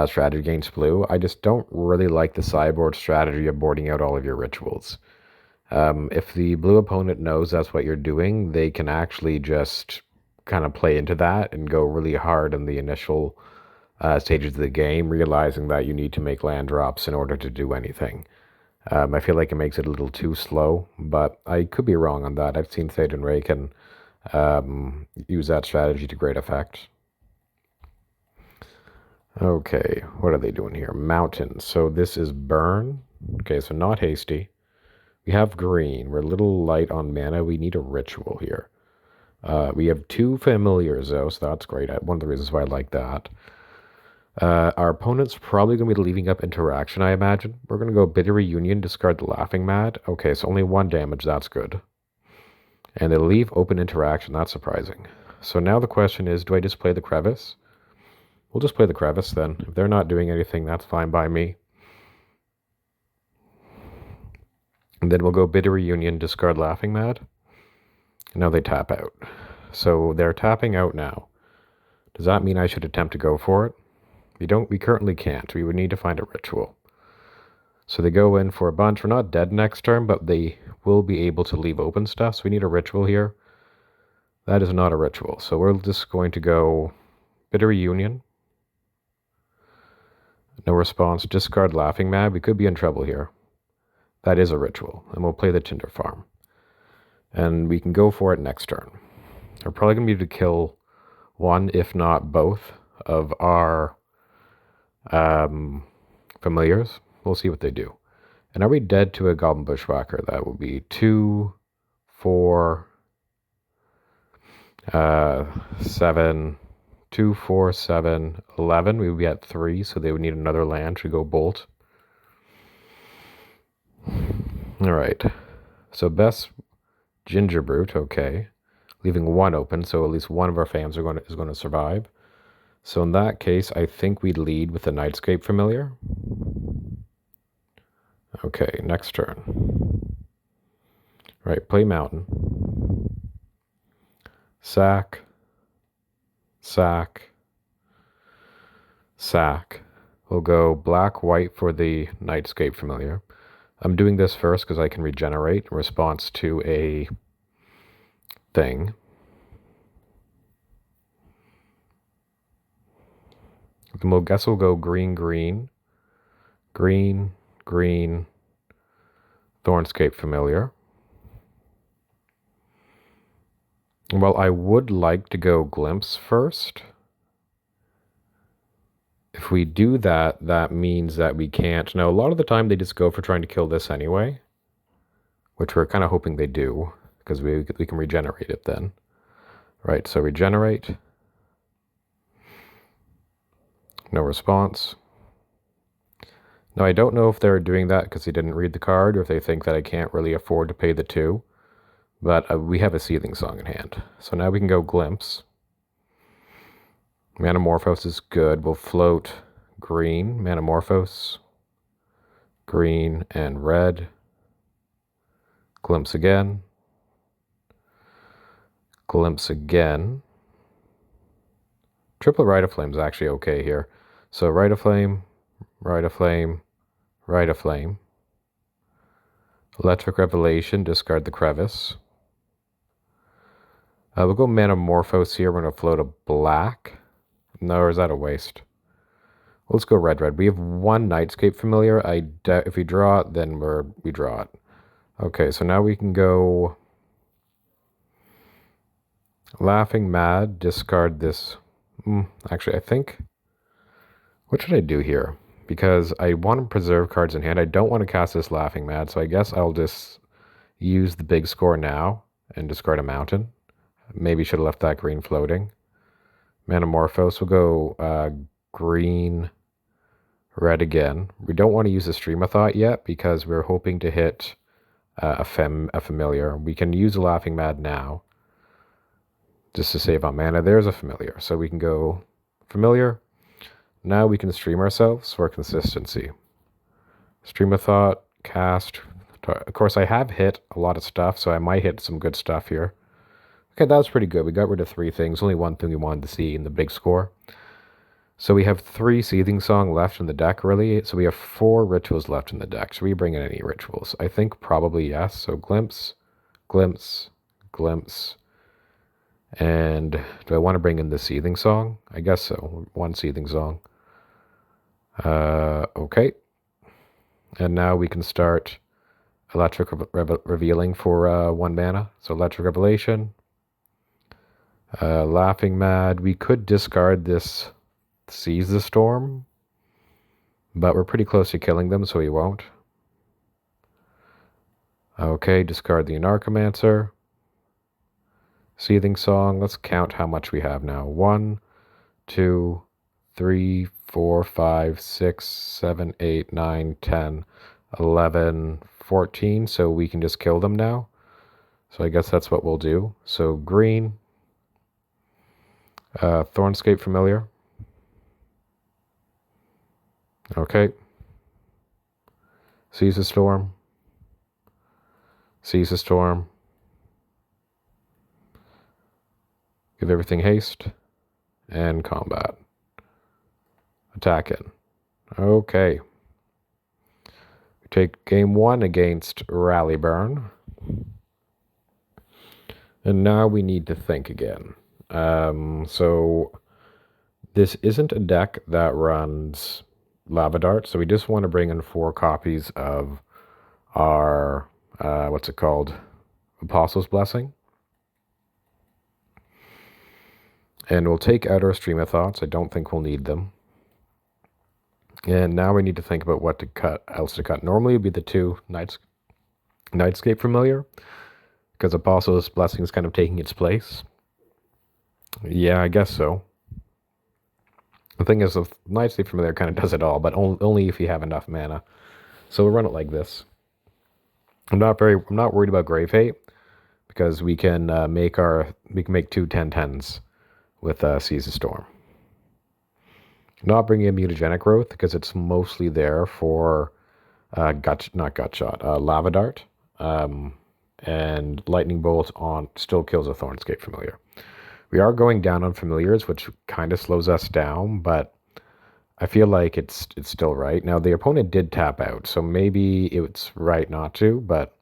strategy against blue. I just don't really like the sideboard strategy of boarding out all of your rituals. If the blue opponent knows that's what you're doing, they can actually just kind of play into that and go really hard in the initial stages of the game, realizing that you need to make land drops in order to do anything. I feel like it makes it a little too slow, but I could be wrong on that. I've seen Sage and Ray can use that strategy to great effect. Okay, what are they doing here? Mountains. So this is burn. Okay, so not hasty. We have green. We're a little light on mana. We need a ritual here. We have 2 familiars, though, so that's great. One of the reasons why I like that. Our opponent's probably going to be leaving up interaction, I imagine. We're going to go Bitter Reunion, discard the Laughing Mad. Okay, so only 1 damage. That's good. And they leave open interaction. That's surprising. So now the question is, do I just play the Crevice? We'll just play the Crevice then. If they're not doing anything, that's fine by me. And then we'll go Bitter Reunion, discard Laughing Mad. And now they tap out. So they're tapping out now. Does that mean I should attempt to go for it? We currently can't. We would need to find a ritual. So they go in for a bunch. We're not dead next turn, but they will be able to leave open stuff. So we need a ritual here. That is not a ritual. So we're just going to go Bitter Reunion. No response. Discard Laughing Mad. We could be in trouble here. That is a ritual. And we'll play the Tinder Farm. And we can go for it next turn. We're probably going to be able to kill one, if not both, of our familiars. We'll see what they do. And are we dead to a Goblin Bushwhacker? That will be 2, 4, 7, 2, 4, 7, 11. We would be at 3, so they would need another land to go Bolt. All right. So best Ginger Brute, okay. Leaving one open, so at least one of our fams is going to survive. So in that case, I think we lead with the Nightscape Familiar. Okay, next turn. Right, play Mountain. Sack. Sack. Sack. We'll go black-white for the Nightscape Familiar. I'm doing this first because I can regenerate in response to a thing. Then we'll guess we'll go green, green, green, green, Thornscape Familiar. Well, I would like to go Glimpse first. If we do that, that means that we can't. Now, a lot of the time they just go for trying to kill this anyway, which we're kind of hoping they do, because we can regenerate it then. Right, so regenerate. No response. Now, I don't know if they're doing that because they didn't read the card, or if they think that I can't really afford to pay the 2. But we have a Seething Song in hand. So now we can go Glimpse. Manamorphose is good. We'll float green, Manamorphose, green, and red. Glimpse again. Glimpse again. Triplet Rite of Flame is actually okay here. So Rite of Flame, Rite of Flame, Rite of Flame. Electric Revelation, discard the Crevice. We'll go Manamorphose here. We're going to float a black. No, or is that a waste? Let's go red, red. We have one Nightscape Familiar. If we draw it, then we draw it. Okay, so now we can go Laughing Mad, discard this. Actually, I think, what should I do here? Because I want to preserve cards in hand. I don't want to cast this Laughing Mad, so I guess I'll just use the big score now and discard a Mountain. Maybe should have left that green floating. Manamorphose will go green, red again. We don't want to use the Stream of Thought yet because we're hoping to hit a familiar. We can use a Laughing Mad now just to save on mana. There's a familiar. So we can go familiar. Now we can stream ourselves for consistency. Stream of Thought, cast. Of course, I have hit a lot of stuff, so I might hit some good stuff here. Okay, that was pretty good. We got rid of 3 things. Only one thing we wanted to see in the big score. So we have 3 Seething Song left in the deck, really. So we have 4 rituals left in the deck. Should we bring in any rituals? I think probably yes. So Glimpse, Glimpse, Glimpse. And do I want to bring in the Seething Song? I guess so. 1 Seething Song. Okay. And now we can start Electric Revealing for 1 mana. So Electric Revelation. Laughing Mad. We could discard this Seize the Storm, but we're pretty close to killing them, so we won't. Okay, discard the Anarchomancer. Seething Song. Let's count how much we have now. 1, 2, 3, 4, 5, 6, 7, 8, 9, 10, 11, 14. So we can just kill them now. So I guess that's what we'll do. So green. Thornscape Familiar. Okay. Seize the storm. Seize the storm. Give everything haste. And combat. Attack in. Okay. We take game 1 against Rallyburn. And now we need to think again. So this isn't a deck that runs Lava Dart, so we just want to bring in 4 copies of our, what's it called? Apostle's Blessing. And we'll take out our Stream of Thoughts. I don't think we'll need them. And now we need to think about what to cut, else to cut. Normally it would be the 2 Nightscape Familiar, because Apostle's Blessing is kind of taking its place. Yeah, I guess so. The thing is, the Nightscape Familiar kind of does it all, but only if you have enough mana. So we'll run it like this. I'm not worried about Grave Hate, because we can make 2 10/10s with Seize the Storm. Not bringing in Mutagenic Growth, because it's mostly there for Lava Dart. And Lightning Bolt still kills a Thornscape Familiar. We are going down on Familiars, which kind of slows us down, but I feel like it's still right. Now, the opponent did tap out, so maybe it's right not to, but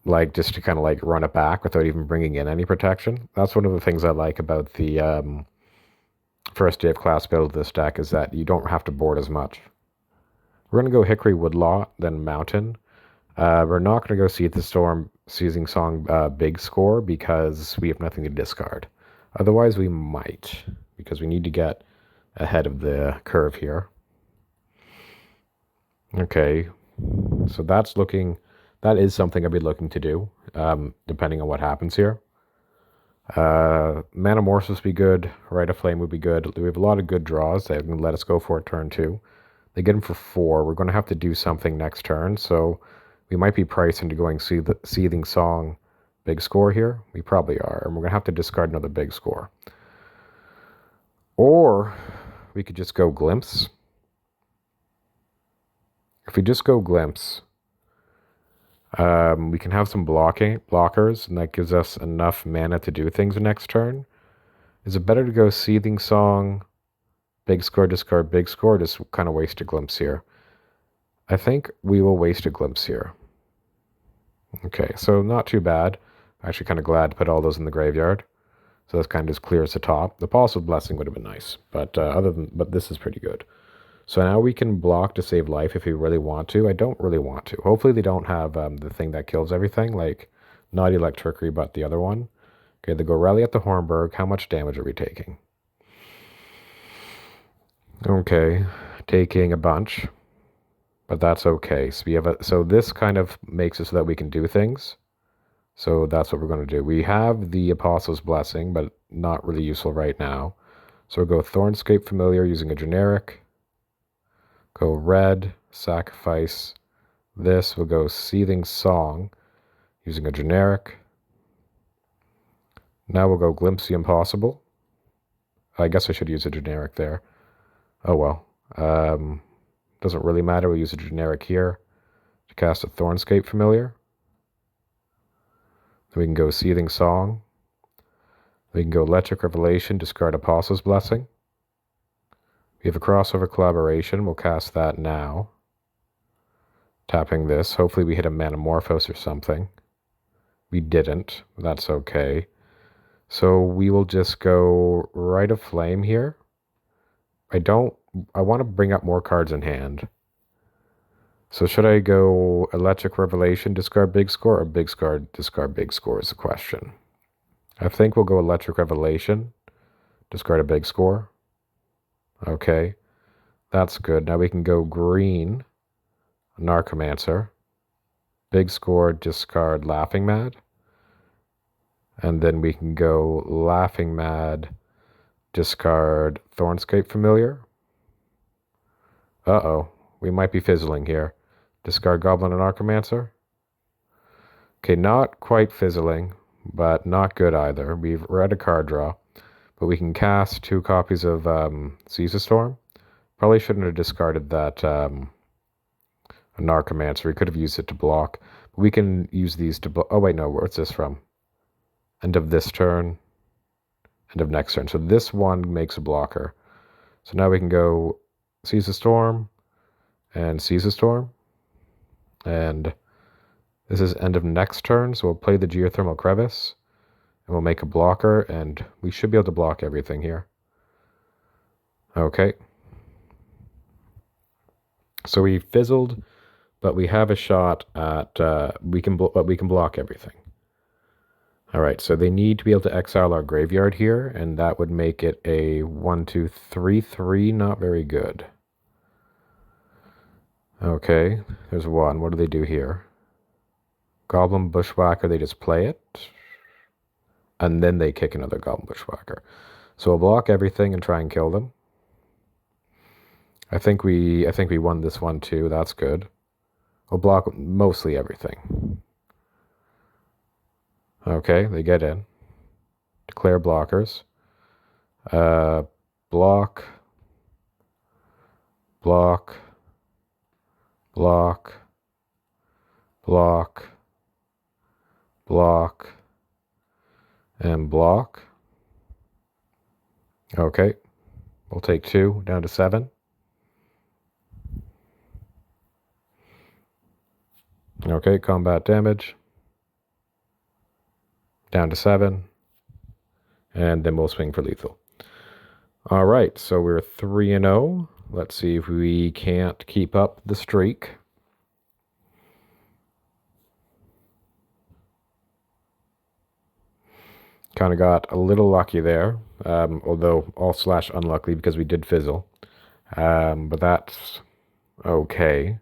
like just to kind of like run it back without even bringing in any protection. That's one of the things I like about the first day of class build of this deck, is that you don't have to board as much. We're going to go Hickory Woodlaw, then Mountain. We're not going to go Seize the Storm, Seizing Song big score, because we have nothing to discard. Otherwise, we might, because we need to get ahead of the curve here. Okay, so that is something I'll be looking to do, depending on what happens here. Manamorphs would be good. Rite of Flame would be good. We have a lot of good draws that can let us go for a turn 2. They get them for 4. We're going to have to do something next turn, so we might be priced into going Seething Song big score here. We probably are, and we're going to have to discard another big score. Or we could just go Glimpse. If we just go Glimpse, we can have some blockers, and that gives us enough mana to do things the next turn. Is it better to go Seething Song, big score, discard big score, just kind of waste a Glimpse here? I think we will waste a Glimpse here. Okay, so not too bad. I'm actually kind of glad to put all those in the graveyard. So that's kind of just clears the top. The Apostle's Blessing would have been nice, but this is pretty good. So now we can block to save life if we really want to. I don't really want to. Hopefully they don't have the thing that kills everything, like not Electricity, but the other one. Okay, they go Rally at the Hornburg. How much damage are we taking? Okay, taking a bunch, but that's okay. So so this kind of makes it so that we can do things. So that's what we're going to do. We have the Apostle's Blessing, but not really useful right now. So we'll go Thornscape Familiar using a generic. Go red, sacrifice this. We'll go Seething Song using a generic. Now we'll go Glimpse the Impossible. I guess I should use a generic there. Oh well. Doesn't really matter. We'll use a generic here to cast a Thornscape Familiar. Then we can go Seething Song. We can go Electric Revelation, discard Apostle's Blessing. We have a Crossover Collaboration. We'll cast that now. Tapping this. Hopefully we hit a Manamorphose or something. We didn't. That's okay. So we will just go Rite of Flame here. I want to bring up more cards in hand. So should I go Electric Revelation, discard big score, or big score, discard big score is the question. I think we'll go Electric Revelation, discard a big score. Okay, that's good. Now we can go green, Narcomancer, big score, discard Laughing Mad. And then we can go Laughing Mad, discard Thornscape Familiar. Uh-oh, we might be fizzling here. Discard Goblin and Archomancer. Okay, not quite fizzling, but not good either. We've read a card draw, but we can cast 2 copies of Seize the Storm, Probably shouldn't have discarded that Narcomancer. We could have used it to block. But we can use these to block. Oh, wait, no. Where's this from? End of this turn. End of next turn. So this one makes a blocker. So now we can go Seize the Storm and Seize the Storm. And this is end of next turn. So we'll play the Geothermal Crevice. And we'll make a blocker. And we should be able to block everything here. Okay. So we fizzled, but we have a shot at we can block everything. All right, so they need to be able to exile our graveyard here, and that would make it a 1-2-3-3. Not very good. Okay, there's one. What do they do here? Goblin Bushwhacker. They just play it, and then they kick another Goblin Bushwhacker. So we'll block everything and try and kill them. I think we won this one too. That's good. We'll block mostly everything. Okay, they get in. Declare blockers. Block. Block. Block. Block. Block. And block. Okay. We'll take 2 down to 7. Okay, combat damage. Down to 7. And then we'll swing for lethal. All right, so we're 3-0. Let's see if we can't keep up the streak. Kind of got a little lucky there, although all/unlucky because we did fizzle. But that's okay,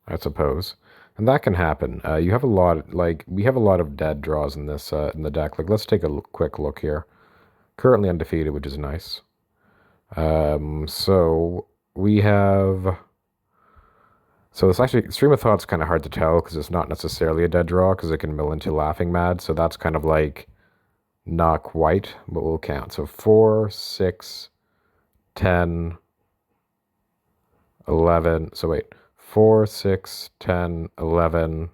I suppose. And that can happen. You have a lot, we have a lot of dead draws in this in the deck. Like, let's take a quick look here. Currently undefeated, which is nice. So we have. So it's actually Stream of Thought's kind of hard to tell because it's not necessarily a dead draw because it can mill into Laughing Mad. So that's kind of like not quite, but we'll count. So 4, 6, 10, 11. So wait. 4, 6, 10, 11,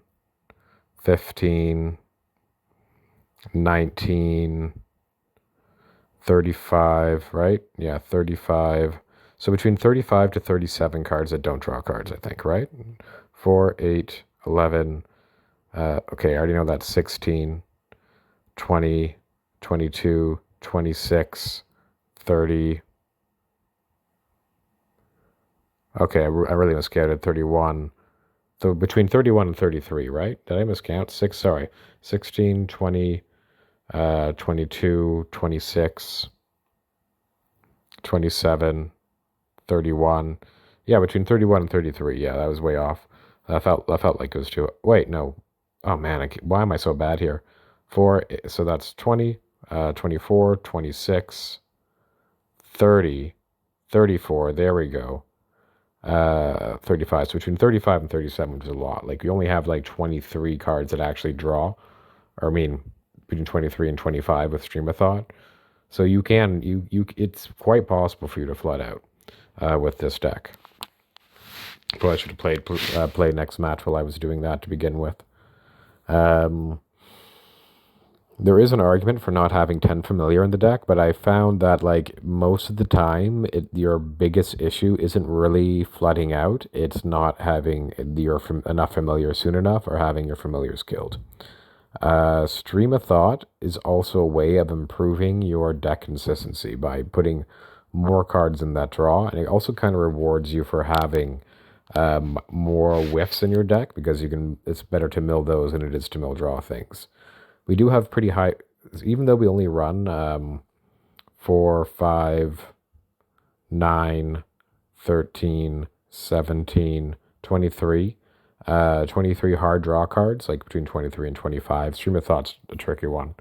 15, 19, 35, right? Yeah, 35. So between 35 to 37 cards that don't draw cards, I think, right? 4, 8, 11. Okay, I already know that's 16, 20, 22, 26, 30. Okay, I really miscounted 31. So between 31 and 33, right? Did I miscount? 16, 20, 22, 26, 27, 31. Yeah, between 31 and 33. Yeah, that was way off. That felt like it was too. Wait, no. Oh man, why am I so bad here? 4. So that's 20, 24, 26, 30, 34. There we go. 35. So between 35 and 37, which is a lot. Like, we only have like 23 cards that actually draw. Or I mean, between 23 and 25 with Stream of Thought. So you can, it's quite possible for you to flood out with this deck. Probably should have played next match while I was doing that to begin with. There is an argument for not having 10 familiar in the deck, but I found that, like, most of the time, your biggest issue isn't really flooding out. It's not having enough familiar soon enough or having your familiars killed. Stream of Thought is also a way of improving your deck consistency by putting more cards in that draw, and it also kind of rewards you for having more whiffs in your deck because it's better to mill those than it is to mill draw things. We do have pretty high, even though we only run 4, 5, 9, 13, 17, 23. 23 hard draw cards, like between 23 and 25. Stream of Thought's a tricky one.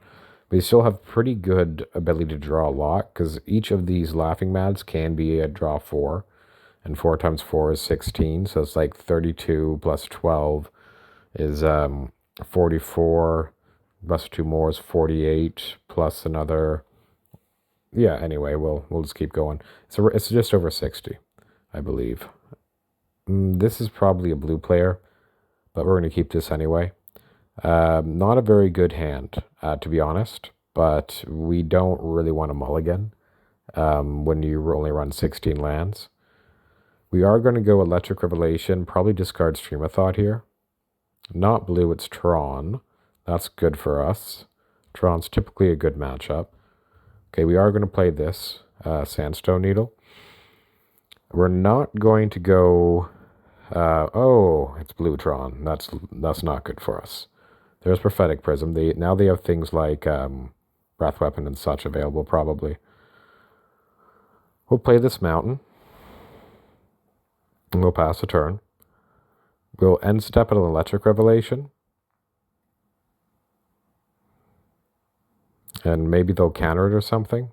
But you still have pretty good ability to draw a lot, because each of these Laughing Mads can be a draw 4. And 4 times 4 is 16, so it's like 32 plus 12 is 44. Plus 2 more is 48, plus another. Yeah, anyway, we'll just keep going. So it's just over 60. I believe. This is probably a blue player, but we're going to keep this anyway. Not a very good hand, to be honest, but we don't really want a mulligan when you only run 16 lands. We are going to go Electric Revelation, probably discard Stream of Thought here. Not blue, it's Tron. That's good for us. Tron's typically a good matchup. Okay, we are going to play this Sandstone Needle. We're not going to go... oh, it's blue Tron. That's not good for us. There's Prophetic Prism. Now they have things like Breath Weapon and such available, probably. We'll play this Mountain. And we'll pass a turn. We'll end step at an Electric Revelation. And maybe they'll counter it or something.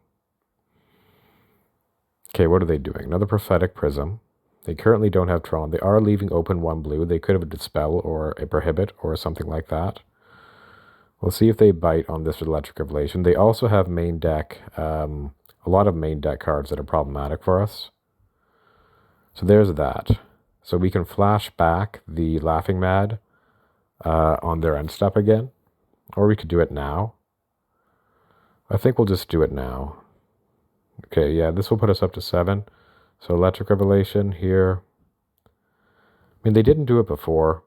Okay, what are they doing? Another Prophetic Prism. They currently don't have Tron. They are leaving open one blue. They could have a Dispel or a Prohibit or something like that. We'll see if they bite on this Electric Revelation. They also have main deck, a lot of main deck cards that are problematic for us. So there's that. So we can flash back the Laughing Mad on their end step again. Or we could do it now. I think we'll just do it now. Okay, yeah, this will put us up to 7. So Electric Revelation here. I mean, they didn't do it before.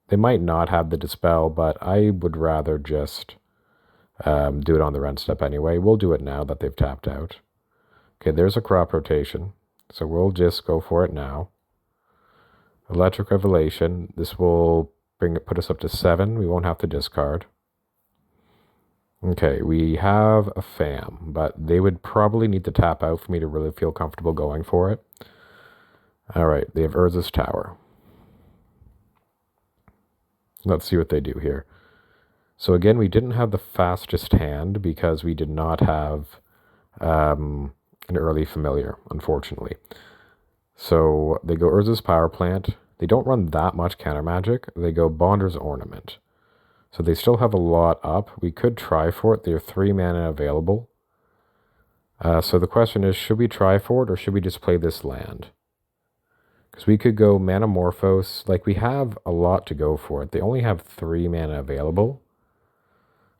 They might not have the Dispel, but I would rather just do it on the end step anyway. We'll do it now that they've tapped out. Okay, there's a Crop Rotation. So we'll just go for it now. Electric Revelation. This will put us up to 7. We won't have to discard. Okay, we have a FAM, but they would probably need to tap out for me to really feel comfortable going for it. Alright, they have Urza's Tower. Let's see what they do here. So again, we didn't have the fastest hand because we did not have an early familiar, unfortunately. So they go Urza's Power Plant. They don't run that much counter magic. They go Bonder's Ornament. So they still have a lot up. We could try for it. They have 3 mana available. So the question is, should we try for it or should we just play this land? Because we could go Manamorphose. Like, we have a lot to go for it. They only have 3 mana available.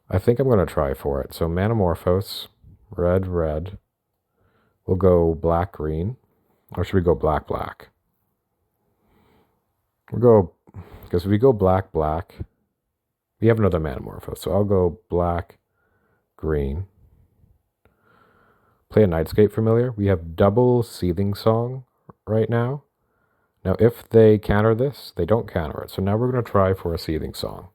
I think I'm going to try for it. So Manamorphose, red, red. We'll go black, green. Or should we go black, black? We'll go, because if we go black, black, we have another Manamorphose. So I'll go black, green. Play a Nightscape Familiar. We have double Seething Song right now. Now, if they counter this, they don't counter it. So now we're going to try for a Seething Song.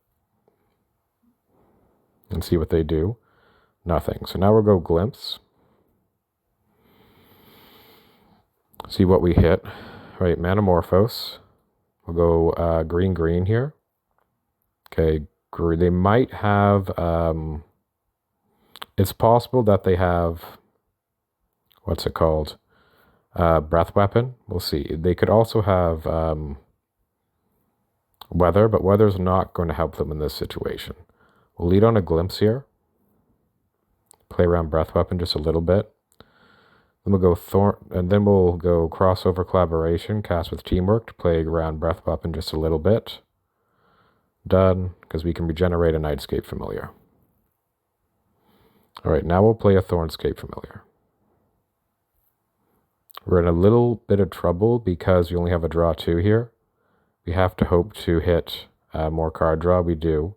And see what they do. Nothing. So now we'll go Glimpse. See what we hit. Right, Manamorphose. We'll go green, green here. Okay, they might have... it's possible that they have... What's it called? Breath Weapon. We'll see. They could also have Weather, but Weather's not going to help them in this situation. We'll lead on a Glimpse here. Play around Breath Weapon just a little bit. Then we'll go Thorn, and then we'll go Crossover Collaboration, cast with Teamwork to play around Breath Weapon just a little bit. Done, because we can regenerate a Nightscape Familiar. Alright, now we'll play a Thornscape Familiar. We're in a little bit of trouble because we only have a draw 2 here. We have to hope to hit more card draw. We do.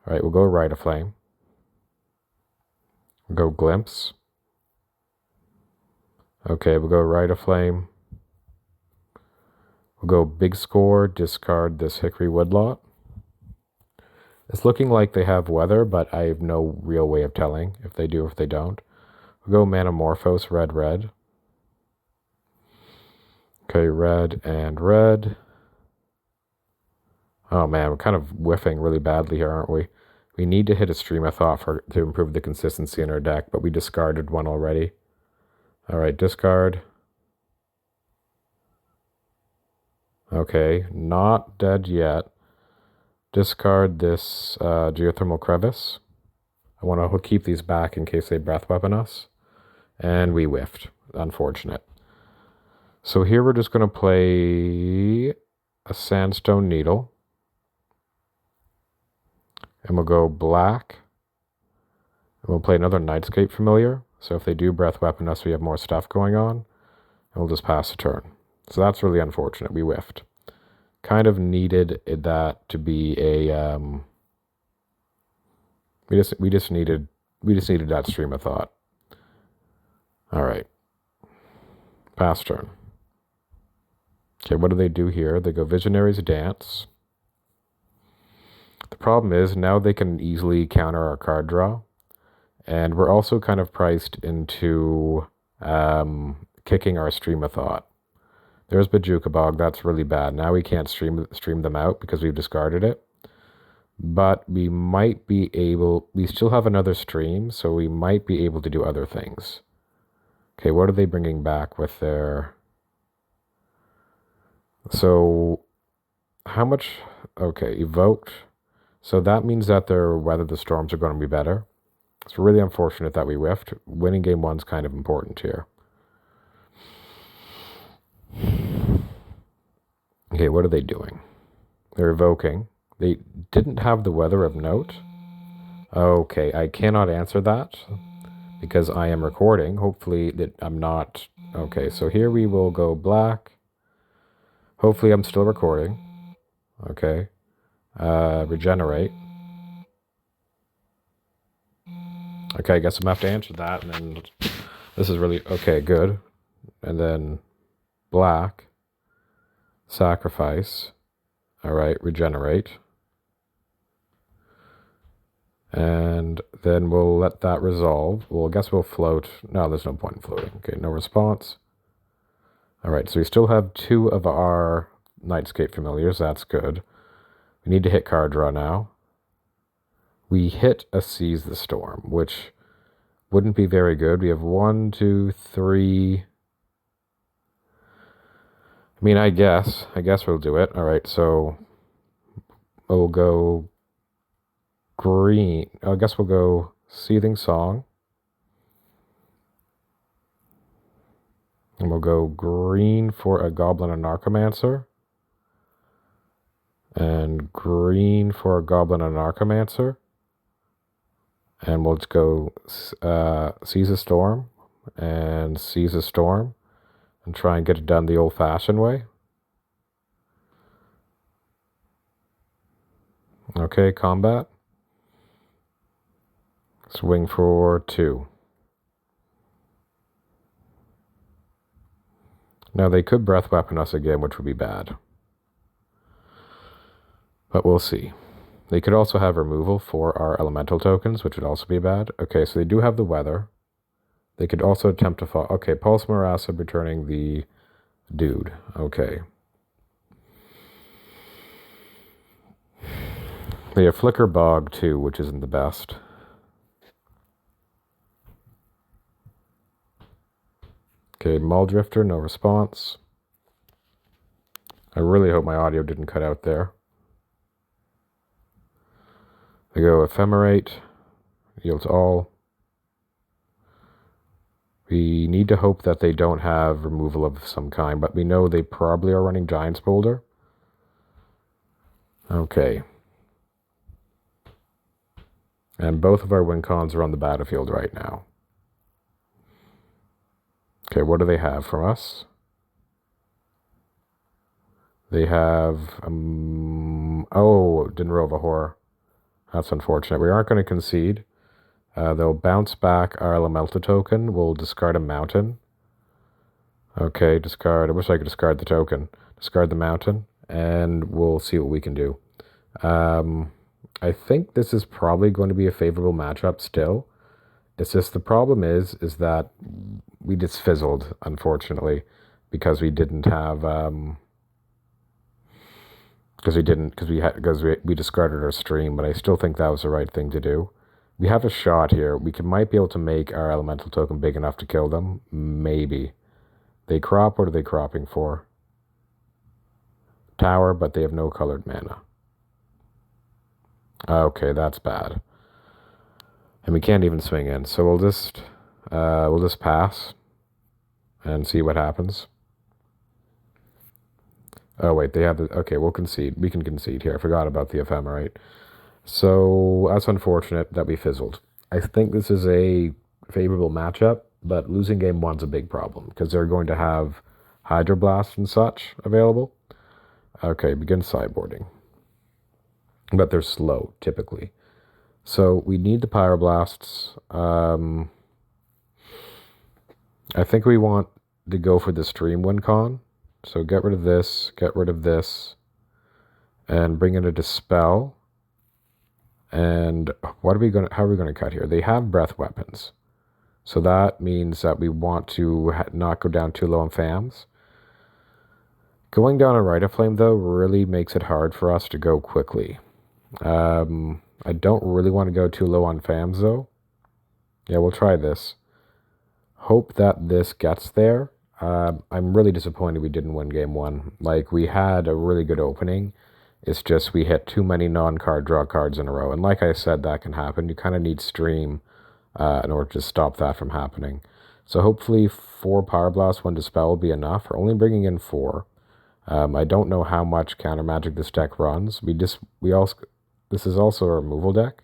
Alright, we'll go Rite of Flame. We'll go Glimpse. Okay, we'll go Rite of Flame. We'll go Big Score, discard this Hickory Woodlot. It's looking like they have Weather, but I have no real way of telling if they do or if they don't. We'll go Manamorphose, red, red. Okay, red and red. Oh man, we're kind of whiffing really badly here, aren't we? We need to hit a Stream of Thought to improve the consistency in our deck, but we discarded one already. Alright, discard. Okay, not dead yet. Discard this Geothermal Crevice. I want to keep these back in case they Breath Weapon us. And we whiffed. Unfortunate. So here we're just going to play a Sandstone Needle. And we'll go black. And we'll play another Nightscape Familiar. So if they do Breath Weapon us, we have more stuff going on. And we'll just pass the turn. So that's really unfortunate. We whiffed. Kind of needed that to be a... We just needed that stream of thought. All right. Pass turn. Okay, what do they do here? They go Visionary's Dance. The problem is now they can easily counter our card draw. And we're also kind of priced into kicking our stream of thought. There's Bajuka Bog. That's really bad. Now we can't stream them out because we've discarded it. But we might be able... We still have another stream, so we might be able to do other things. Okay, what are they bringing back with their... So, how much... Okay, evoked. So that means that their Weather the Storms are going to be better. It's really unfortunate that we whiffed. Winning game one's kind of important here. Okay, what are they doing? They're evoking. They didn't have the Weather of Note. Okay, I cannot answer that because I am recording. Hopefully that I'm not... Okay, so here we will go black. Hopefully I'm still recording. Okay. Regenerate. Okay, I guess I'm going to have to answer that, and then this is really... Okay, good. And then black. Sacrifice. All right, regenerate. And then we'll let that resolve. Well, I guess we'll float. No, there's no point in floating. Okay, no response. All right, so we still have 2 of our Nightscape Familiars. That's good. We need to hit card draw now. We hit a Seize the Storm, which wouldn't be very good. We have 1, 2, 3... I mean, I guess we'll do it. All right, so we'll go green. I guess we'll go Seething Song. And we'll go green for a Goblin and Narcomancer. And green for a Goblin and Narcomancer. And we'll just go Seize a Storm and Seize a Storm. And try and get it done the old-fashioned way. Okay, combat. Swing for 2. Now they could Breath Weapon us again, which would be bad. But we'll see. They could also have removal for our elemental tokens, which would also be bad. Okay, so they do have the weather. They could also attempt to fall. Okay, Pulse Marasa returning the dude. Okay. They have Flicker Bog too, which isn't the best. Okay, Muldrifter, no response. I really hope my audio didn't cut out there. They go Ephemerate, yields all. We need to hope that they don't have removal of some kind, but we know they probably are running Giant's Boulder. Okay. And both of our win cons are on the battlefield right now. Okay, what do they have from us? They have... oh, Dinrova Horror. That's unfortunate. We aren't going to concede. They'll bounce back our Elemental token. We'll discard a mountain. Okay, discard. I wish I could discard the token. Discard the mountain, and we'll see what we can do. I think this is probably going to be a favorable matchup still. It's just the problem is that we just fizzled, unfortunately, because we didn't have... because we discarded our stream, but I still think that was the right thing to do. We have a shot here. We might be able to make our elemental token big enough to kill them. Maybe. They crop. What are they cropping for? Tower, but they have no colored mana. Okay, that's bad. And we can't even swing in, so we'll just pass and see what happens. Oh, wait, they have the... Okay, we'll concede. We can concede here. I forgot about the ephemerate. So that's unfortunate that we fizzled. I think this is a favorable matchup, but losing game one's a big problem because they're going to have Hydroblast and such available. Okay, begin sideboarding. But they're slow, typically. So we need the Pyroblasts. I think we want to go for the Stream Win Con. So get rid of this, and bring in a Dispel. And how are we gonna cut here? They have breath weapons. So that means that we want to not go down too low on FAMs. Going down on Rite of Flame, though, really makes it hard for us to go quickly. I don't really want to go too low on FAMs, though. Yeah, we'll try this. Hope that this gets there. I'm really disappointed we didn't win game one. Like, we had a really good opening. It's just we hit too many non-card draw cards in a row. And like I said, that can happen. You kind of need Stream in order to stop that from happening. So hopefully 4 Power Blasts, 1 Dispel will be enough. We're only bringing in 4. I don't know how much counter magic this deck runs. This is also a removal deck.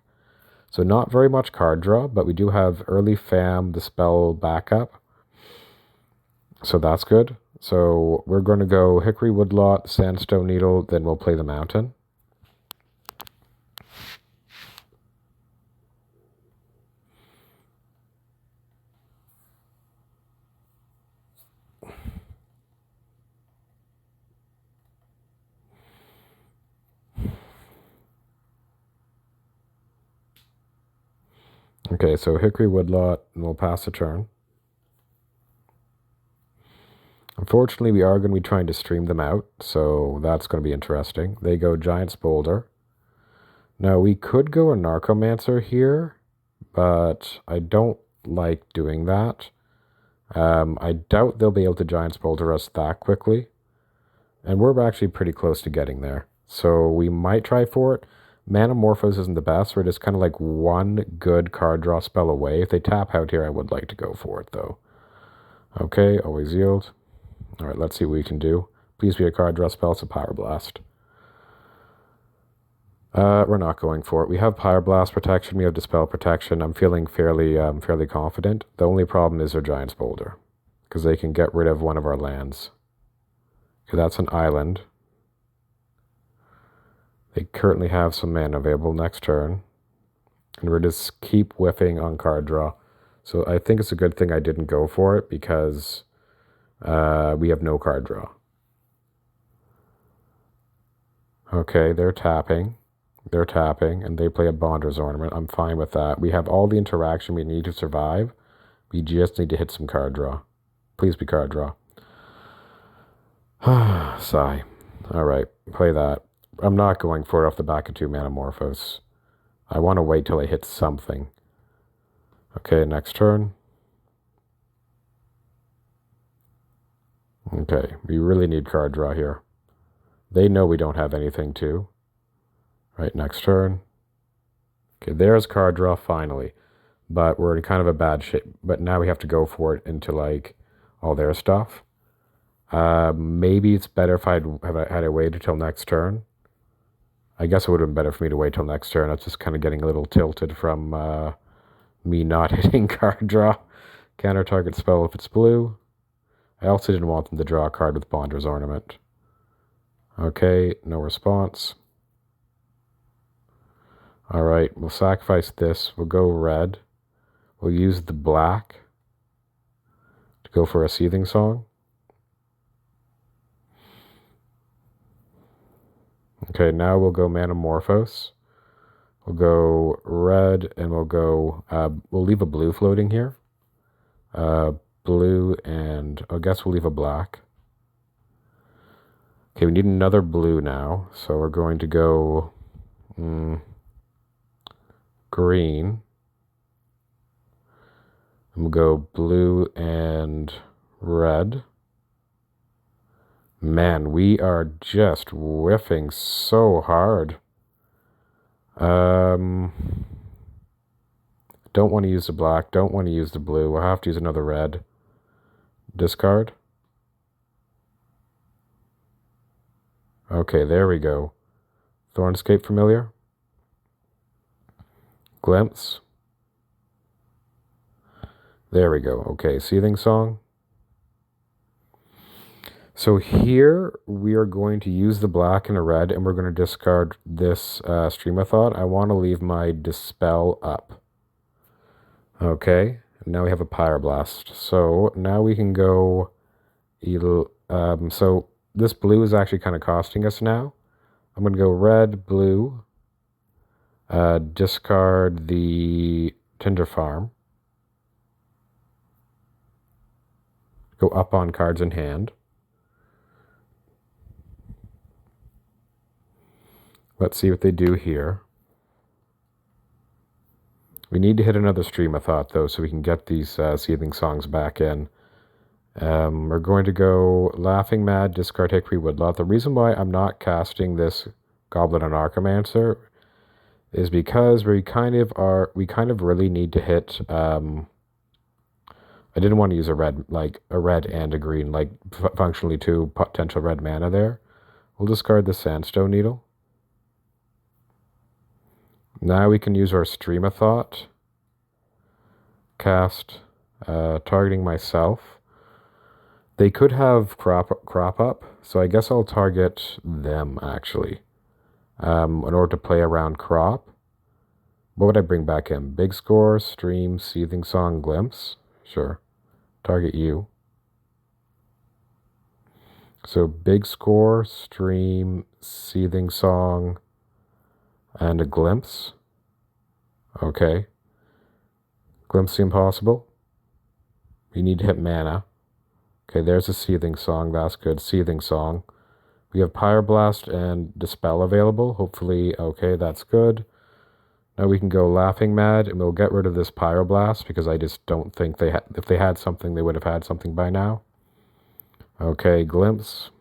So not very much card draw, but we do have early FAM, Dispel backup. So that's good. So we're going to go Hickory Woodlot, Sandstone Needle, then we'll play the Mountain. Okay, so Hickory Woodlot, and we'll pass the turn. Unfortunately, we are going to be trying to stream them out, so that's going to be interesting. They go Giant's Boulder. Now, we could go a Narcomancer here, but I don't like doing that. I doubt they'll be able to Giant's Boulder us that quickly. And we're actually pretty close to getting there. So we might try for it. Manamorphose isn't the best. We're just kind of like one good card draw spell away. If they tap out here, I would like to go for it, though. Okay, always yield. All right, let's see what we can do. Please be a card draw spell. It's a Pyroblast. We're not going for it. We have Pyroblast protection. We have Dispel protection. I'm feeling fairly confident. The only problem is their Giant's Boulder, because they can get rid of one of our lands. Okay, that's an island. They currently have some mana available next turn. And we're just keep whiffing on card draw. So I think it's a good thing I didn't go for it, because we have no card draw. Okay, they're tapping. They're tapping, and they play a Bonder's Ornament. I'm fine with that. We have all the interaction we need to survive. We just need to hit some card draw. Please be card draw. Sigh. All right, play that. I'm not going for it off the back of 2 Manamorphose. I want to wait till I hit something. Okay, next turn. Okay, we really need card draw here. They know we don't have anything too. Right, next turn. Okay, there's card draw finally. But we're in kind of a bad shape. But now we have to go for it into like all their stuff. Maybe it's better if I had to wait until next turn. I guess it would have been better for me to wait till next turn. I was just kind of getting a little tilted from me not hitting card draw. Counter target spell if it's blue. I also didn't want them to draw a card with Bonder's Ornament. Okay, no response. All right, we'll sacrifice this. We'll go red. We'll use the black to go for a Seething Song. Okay, now we'll go Manamorphose. We'll go red, and we'll leave a blue floating here. Blue, and I guess we'll leave a black. Okay, we need another blue now, so we're going to go green. And we'll go blue and red. Man, we are just whiffing so hard. Don't want to use the black, don't want to use the blue. We'll have to use another red. Discard. Okay, there we go. Thornscape Familiar. Glimpse. There we go. Okay, Seething Song. So here we are going to use the black and a red, and we're going to discard this Stream of Thought. I want to leave my Dispel up. Okay, now we have a Pyroblast. So now we can go... so this blue is actually kind of costing us now. I'm going to go red, blue, discard the Tinder Farm. Go up on cards in hand. Let's see what they do here. We need to hit another Stream of Thought, though, so we can get these Seething Songs back in. We're going to go Laughing Mad, discard Hickory Woodlot. The reason why I'm not casting this Goblin and Archomancer is because we kind of really need to hit... I didn't want to use a red and a green, like functionally two potential red mana there. We'll discard the Sandstone Needle. Now we can use our Stream of Thought. Cast, targeting myself. They could have crop up, so I guess I'll target them, actually. In order to play around crop. What would I bring back in? Big Score, Stream, Seething Song, Glimpse? Sure. Target you. So Big Score, Stream, Seething Song, and a Glimpse. Okay. Glimpse the Impossible. You need to hit mana. Okay, there's a Seething Song. That's good. Seething Song. We have Pyroblast and Dispel available. Hopefully, okay, that's good. Now we can go Laughing Mad, and we'll get rid of this Pyroblast, because I just don't think if they had something, they would have had something by now. Okay, Glimpse.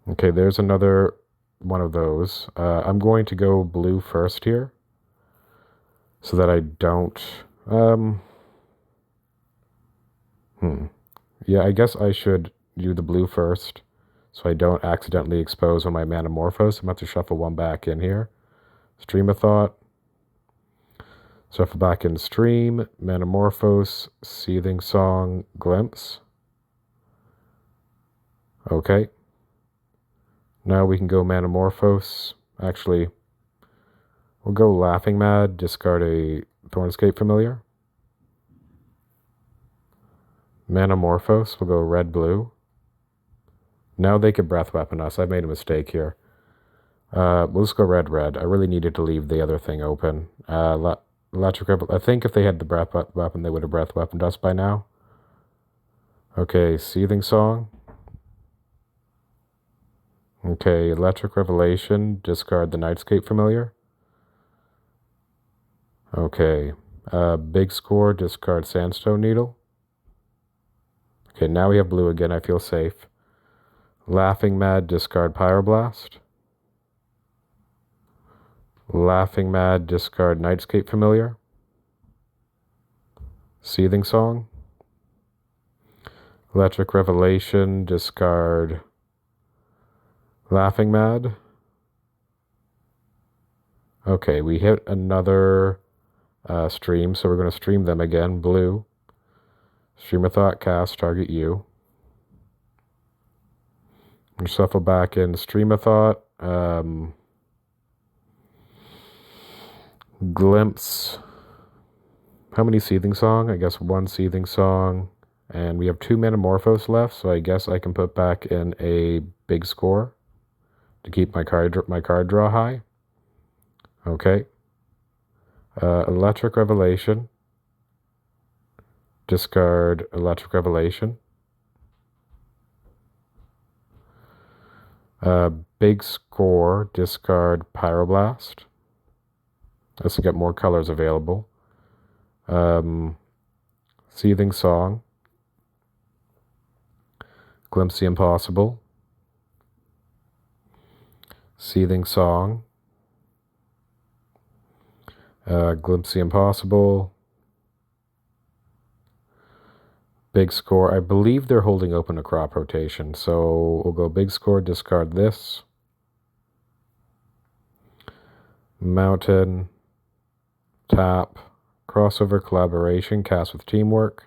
Okay, there's another one of those. I'm going to go blue first here, so that I don't... Yeah, I guess I should do the blue first, so I don't accidentally expose on my Manamorphose. I'm about to shuffle one back in here. Stream of Thought. Shuffle back in Stream, Manamorphose, Seething Song, Glimpse. Okay. Now we can go Manamorphose. Actually, we'll go Laughing Mad, discard a Thornscape Familiar. Manamorphose, we'll go red-blue. Now they could Breath Weapon us. I made a mistake here. We'll just go red-red. I really needed to leave the other thing open. Electric Revolution. I think if they had the Breath Weapon, they would have Breath Weaponed us by now. Okay, Seething Song. Okay, Electric Revelation. Discard the Nightscape Familiar. Okay, Big Score. Discard Sandstone Needle. Okay, now we have blue again. I feel safe. Laughing Mad, discard Pyroblast. Laughing Mad, discard Nightscape Familiar. Seething Song. Electric Revelation, discard Laughing Mad. Okay, we hit another stream, so we're going to stream them again. Blue. Stream of Thought, cast, target you. And shuffle back in Stream of Thought. Glimpse. How many Seething Song? I guess one Seething Song. And we have 2 Manamorphose left, so I guess I can put back in a Big Score to keep my card draw high. Okay. Electric Revelation. Discard Electric Revelation. Big Score, discard Pyroblast. Let's get more colors available. Seething Song. Glimpse the Impossible. Seething Song. Glimpse the Impossible. Big score. I believe they're holding open a crop rotation. So we'll go big score, discard this. Mountain, tap, crossover collaboration, cast with teamwork.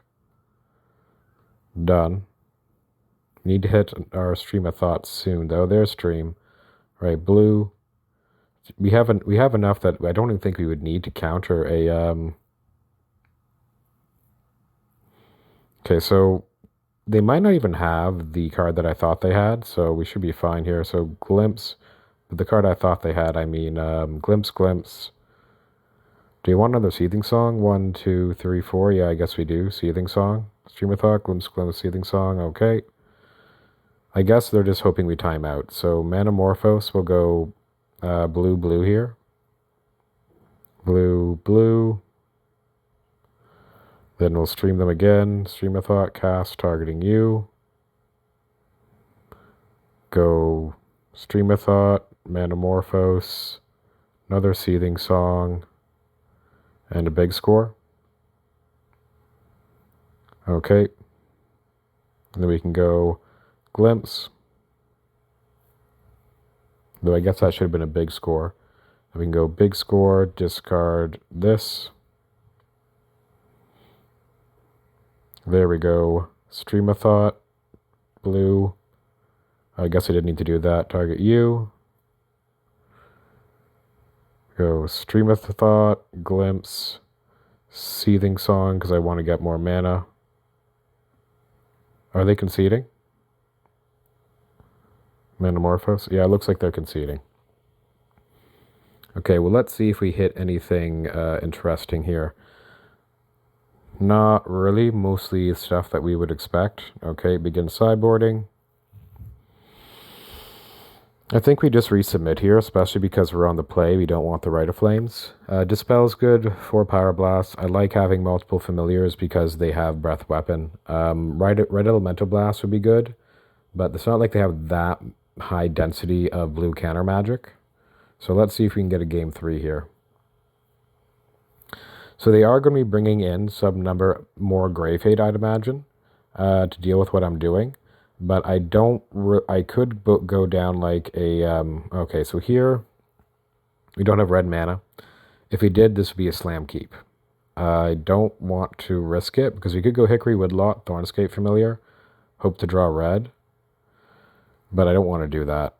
Done. Need to hit our stream of thoughts soon though. There's stream. Right, blue. We have enough that I don't even think we would need to counter a Okay, so they might not even have the card that I thought they had, so we should be fine here. So glimpse, the card I thought they had, I mean glimpse, glimpse. Do you want another Seething Song? 1, 2, 3, 4. Yeah, I guess we do. Seething Song. Stream of Thought, glimpse, glimpse, Seething Song. Okay. I guess they're just hoping we time out. So Manamorphose will go blue, blue here. Blue, blue. Then we'll stream them again. Stream of Thought, cast, targeting you. Go Stream of Thought, Manamorphose, another Seething Song, and a big score. Okay. And then we can go Glimpse. Though I guess that should have been a big score. And we can go big score, discard this. There we go. Stream of Thought, blue. I guess I didn't need to do that. Target you. Go Stream of Thought, Glimpse, Seething Song, because I want to get more mana. Are they conceding? Manamorphose? Yeah, it looks like they're conceding. Okay, well, let's see if we hit anything interesting here. Not really, mostly stuff that we would expect. Okay, begin sideboarding. I think we just resubmit here, especially because we're on the play. We don't want the Rite of Flames. Dispel's good for Power Blast. I like having multiple familiars because they have Breath Weapon. Right Elemental Blast would be good, but it's not like they have that high density of blue counter magic. So let's see if we can get a game 3 here. So they are going to be bringing in some number more Grave Hate, I'd imagine, to deal with what I'm doing. But I don't, I could go down like a, okay, so here, we don't have red mana. If we did, this would be a slam keep. I don't want to risk it, because we could go Hickory Woodlot, Thornscape Familiar, hope to draw red. But I don't want to do that.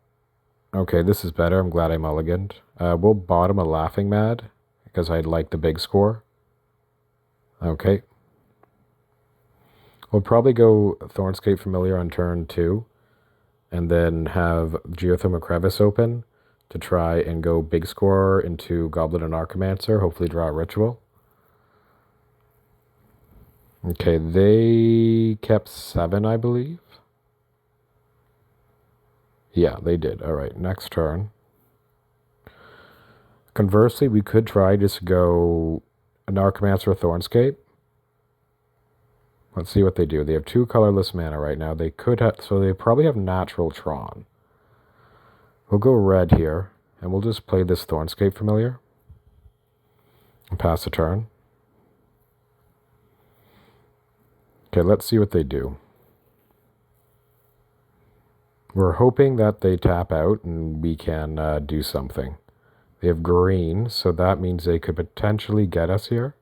Okay, this is better. I'm glad I mulliganed. We'll bottom a Laughing Mad, because I'd like the big score. Okay. We'll probably go Thornscape Familiar on turn 2, and then have Geothermal Crevice open to try and go big score into Goblin and Archimancer, hopefully draw a Ritual. Okay, they kept 7, I believe. Yeah, they did. All right, next turn. Conversely, we could try just go an Archimancer or Thornscape. Let's see what they do. They have 2 colorless mana right now. They could have, so they probably have natural Tron. We'll go red here, and we'll just play this Thornscape Familiar and pass the turn. Okay, let's see what they do. We're hoping that they tap out and we can do something. They have green, so that means they could potentially get us here.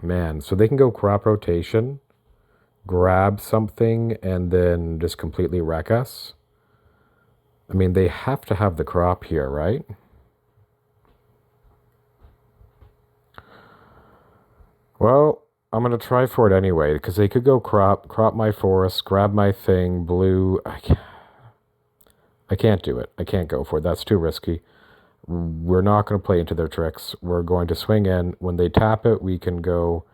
Man, so they can go crop rotation, grab something, and then just completely wreck us. I mean, they have to have the crop here, right? Well, I'm going to try for it anyway, because they could go crop my forest, grab my thing, blue. I can't do it. I can't go for it. That's too risky. We're not going to play into their tricks. We're going to swing in. When they tap it, we can go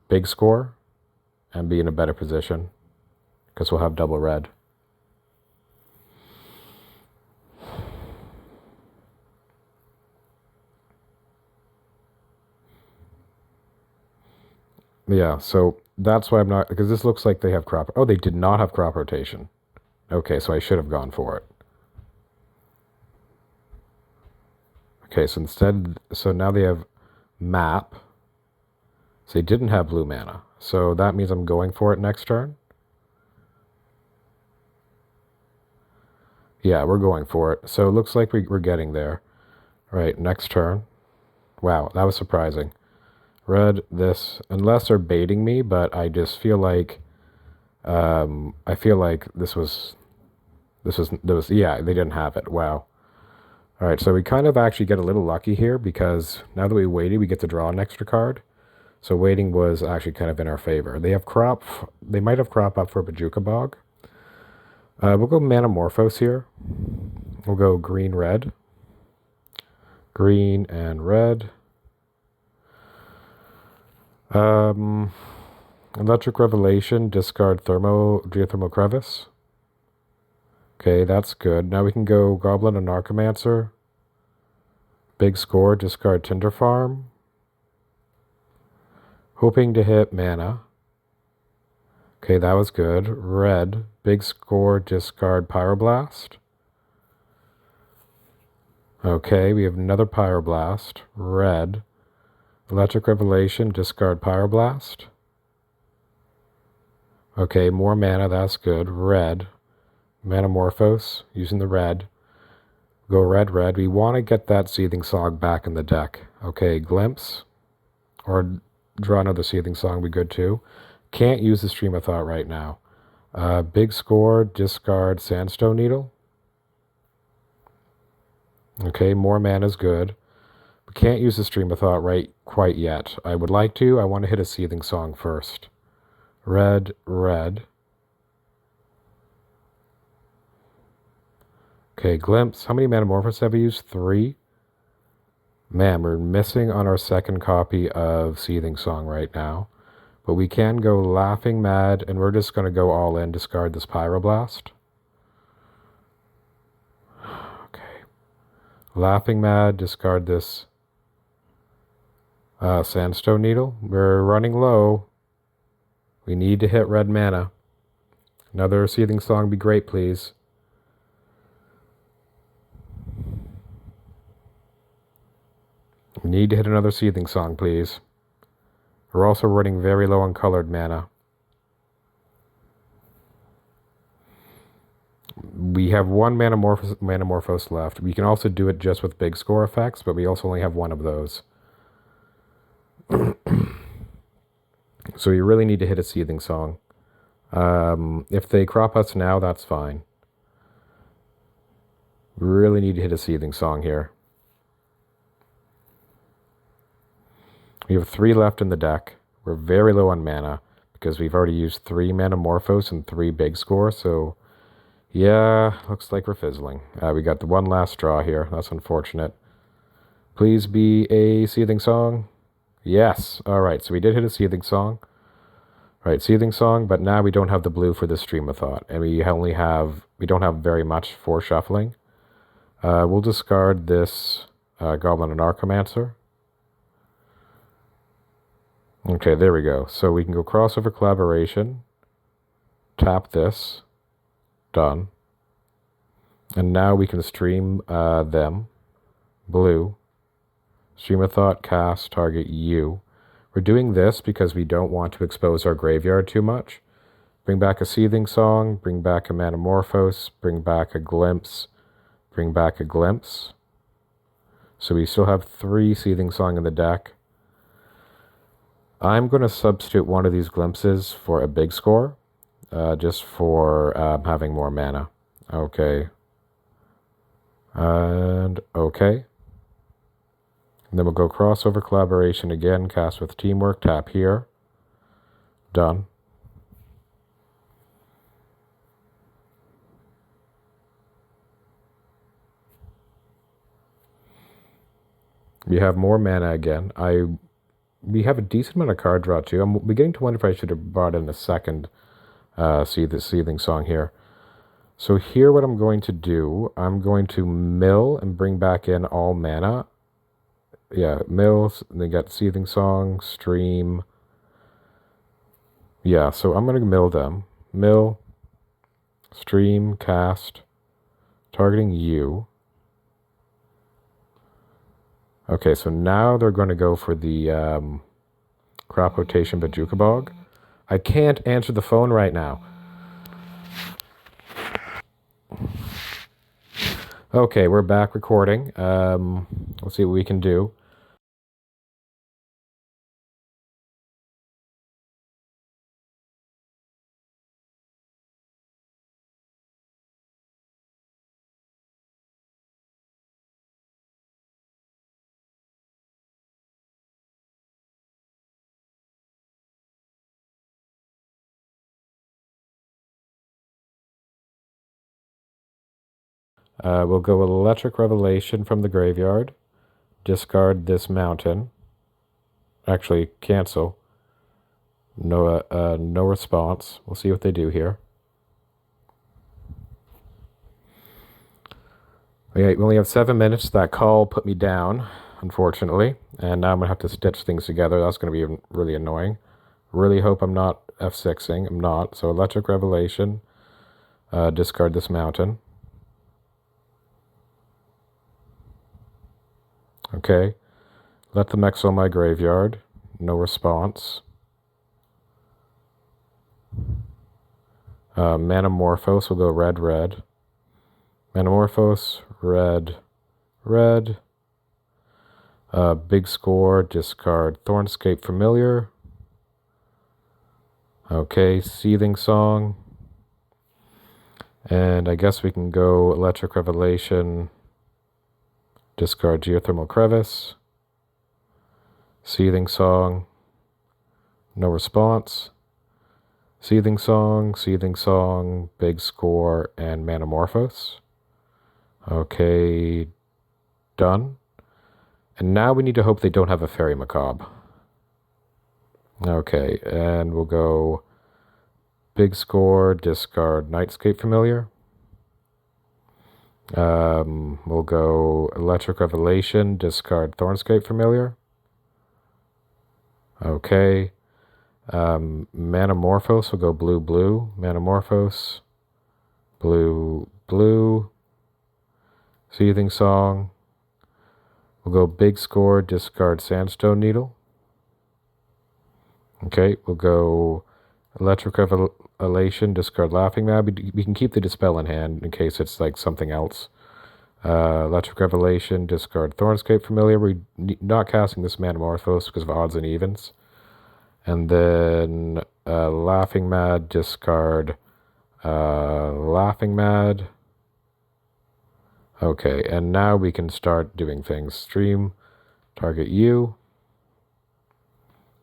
big score and be in a better position because we'll have double red. Yeah, so that's why I'm not, because this looks like they have crop. Oh, they did not have crop rotation. Okay, so I should have gone for it. Okay, so instead, so now they have map. So they didn't have blue mana. So that means I'm going for it next turn. Yeah, we're going for it. So it looks like we're getting there. All right, next turn. Wow, that was surprising. Red, this, unless they're baiting me, but I just feel like, I feel like yeah, they didn't have it. Wow. All right, so we kind of actually get a little lucky here because now that we waited, we get to draw an extra card. So waiting was actually kind of in our favor. They have crop, they might have crop up for Bajuka Bog. We'll go Manamorphose here. We'll go green, red. Green and red. Electric Revelation, discard Geothermal Crevice. Okay, that's good. Now we can go Goblin and Archimancer. Big score, discard Tinder Farm. Hoping to hit mana. Okay, that was good. Red, big score, discard Pyroblast. Okay, we have another Pyroblast. Red, Electric Revelation, discard Pyroblast. Okay, more mana, that's good. Red, Manamorphose, using the red. Go red, red. We want to get that Seething Song back in the deck. Okay, Glimpse. Or draw another Seething Song, be good too. Can't use the Stream of Thought right now. Big score, discard Sandstone Needle. Okay, more mana is good. We can't use the Stream of Thought right quite yet. I would like to. I want to hit a Seething Song first. Red, red. Okay, Glimpse. How many Manamorphose have we used? 3. Man, we're missing on our second copy of Seething Song right now. But we can go Laughing Mad, and we're just going to go all in, discard this Pyroblast. Okay. Laughing Mad, discard this Sandstone Needle. We're running low. We need to hit red mana. Another Seething Song be great, please. We need to hit another Seething Song, please. We're also running very low on colored mana. We have one Manamorphose left. We can also do it just with big score effects, but we also only have one of those. So we really need to hit a Seething Song. If they crop us now, that's fine. We really need to hit a Seething Song here. We have 3 left in the deck. We're very low on mana because we've already used 3 Manamorphose and 3 big score, so yeah, looks like we're fizzling. We got the one last draw here. That's unfortunate. Please be a Seething Song. Yes. All right, so we did hit a Seething Song. All right, Seething Song, but now we don't have the blue for the Stream of Thought, and we don't have very much for shuffling. We'll discard this Goblin and Archimancer. Okay, there we go. So we can go Crossover Collaboration, tap this, done. And now we can stream them, blue, Stream of Thought, cast, target you. We're doing this because we don't want to expose our graveyard too much. Bring back a Seething Song, bring back a Manamorphose, bring back a Glimpse, bring back a Glimpse. So we still have 3 Seething Song in the deck. I'm going to substitute one of these Glimpses for a big score, just for having more mana. Okay. And okay. And then we'll go Crossover Collaboration again, cast with Teamwork, tap here. Done. We have more mana again. We have a decent amount of card draw too. I'm beginning to wonder if I should have brought in a second Seething Song here. So here what I'm going to do, I'm going to mill and bring back in all mana. Yeah, mill, and then got Seething Song, stream. Yeah, so I'm going to mill them. Mill, stream, cast, targeting you. Okay, so now they're going to go for the Crop rotation Bajuka Bog. I can't answer the phone right now. Okay, we're back recording. Let's see what we can do. We'll go Electric Revelation from the graveyard. Discard this mountain. Actually, cancel. No response. We'll see what they do here. We only have 7 minutes. That call put me down, unfortunately. And now I'm going to have to stitch things together. That's going to be really annoying. Really hope I'm not F6ing. I'm not. So Electric Revelation. Discard this mountain. Okay. Let them exile my graveyard. No response. Manamorphose will go red, red. Manamorphose, red, red. Big score, discard Thornscape Familiar. Okay, Seething Song. And I guess we can go Electric Revelation. Discard Geothermal Crevice. Seething Song. No response. Seething Song, Big Score, and Manamorphose. Okay, done. And now we need to hope they don't have a Fairy Macabre. Okay, and we'll go Big Score, discard Nightscape Familiar. We'll go Electric Revelation, discard Thornscape Familiar. Okay. Manamorphose will go blue, blue. Manamorphose, blue, blue. Seething Song. We'll go Big Score, discard Sandstone Needle. Okay, we'll go Electric Revelation, discard Laughing Mad. We can keep the Dispel in hand in case it's like something else. Electric Revelation, discard Thornscape Familiar. We're not casting this Manamorphose because of odds and evens. And then Laughing Mad, discard Laughing Mad. Okay, and now we can start doing things. Stream, target you.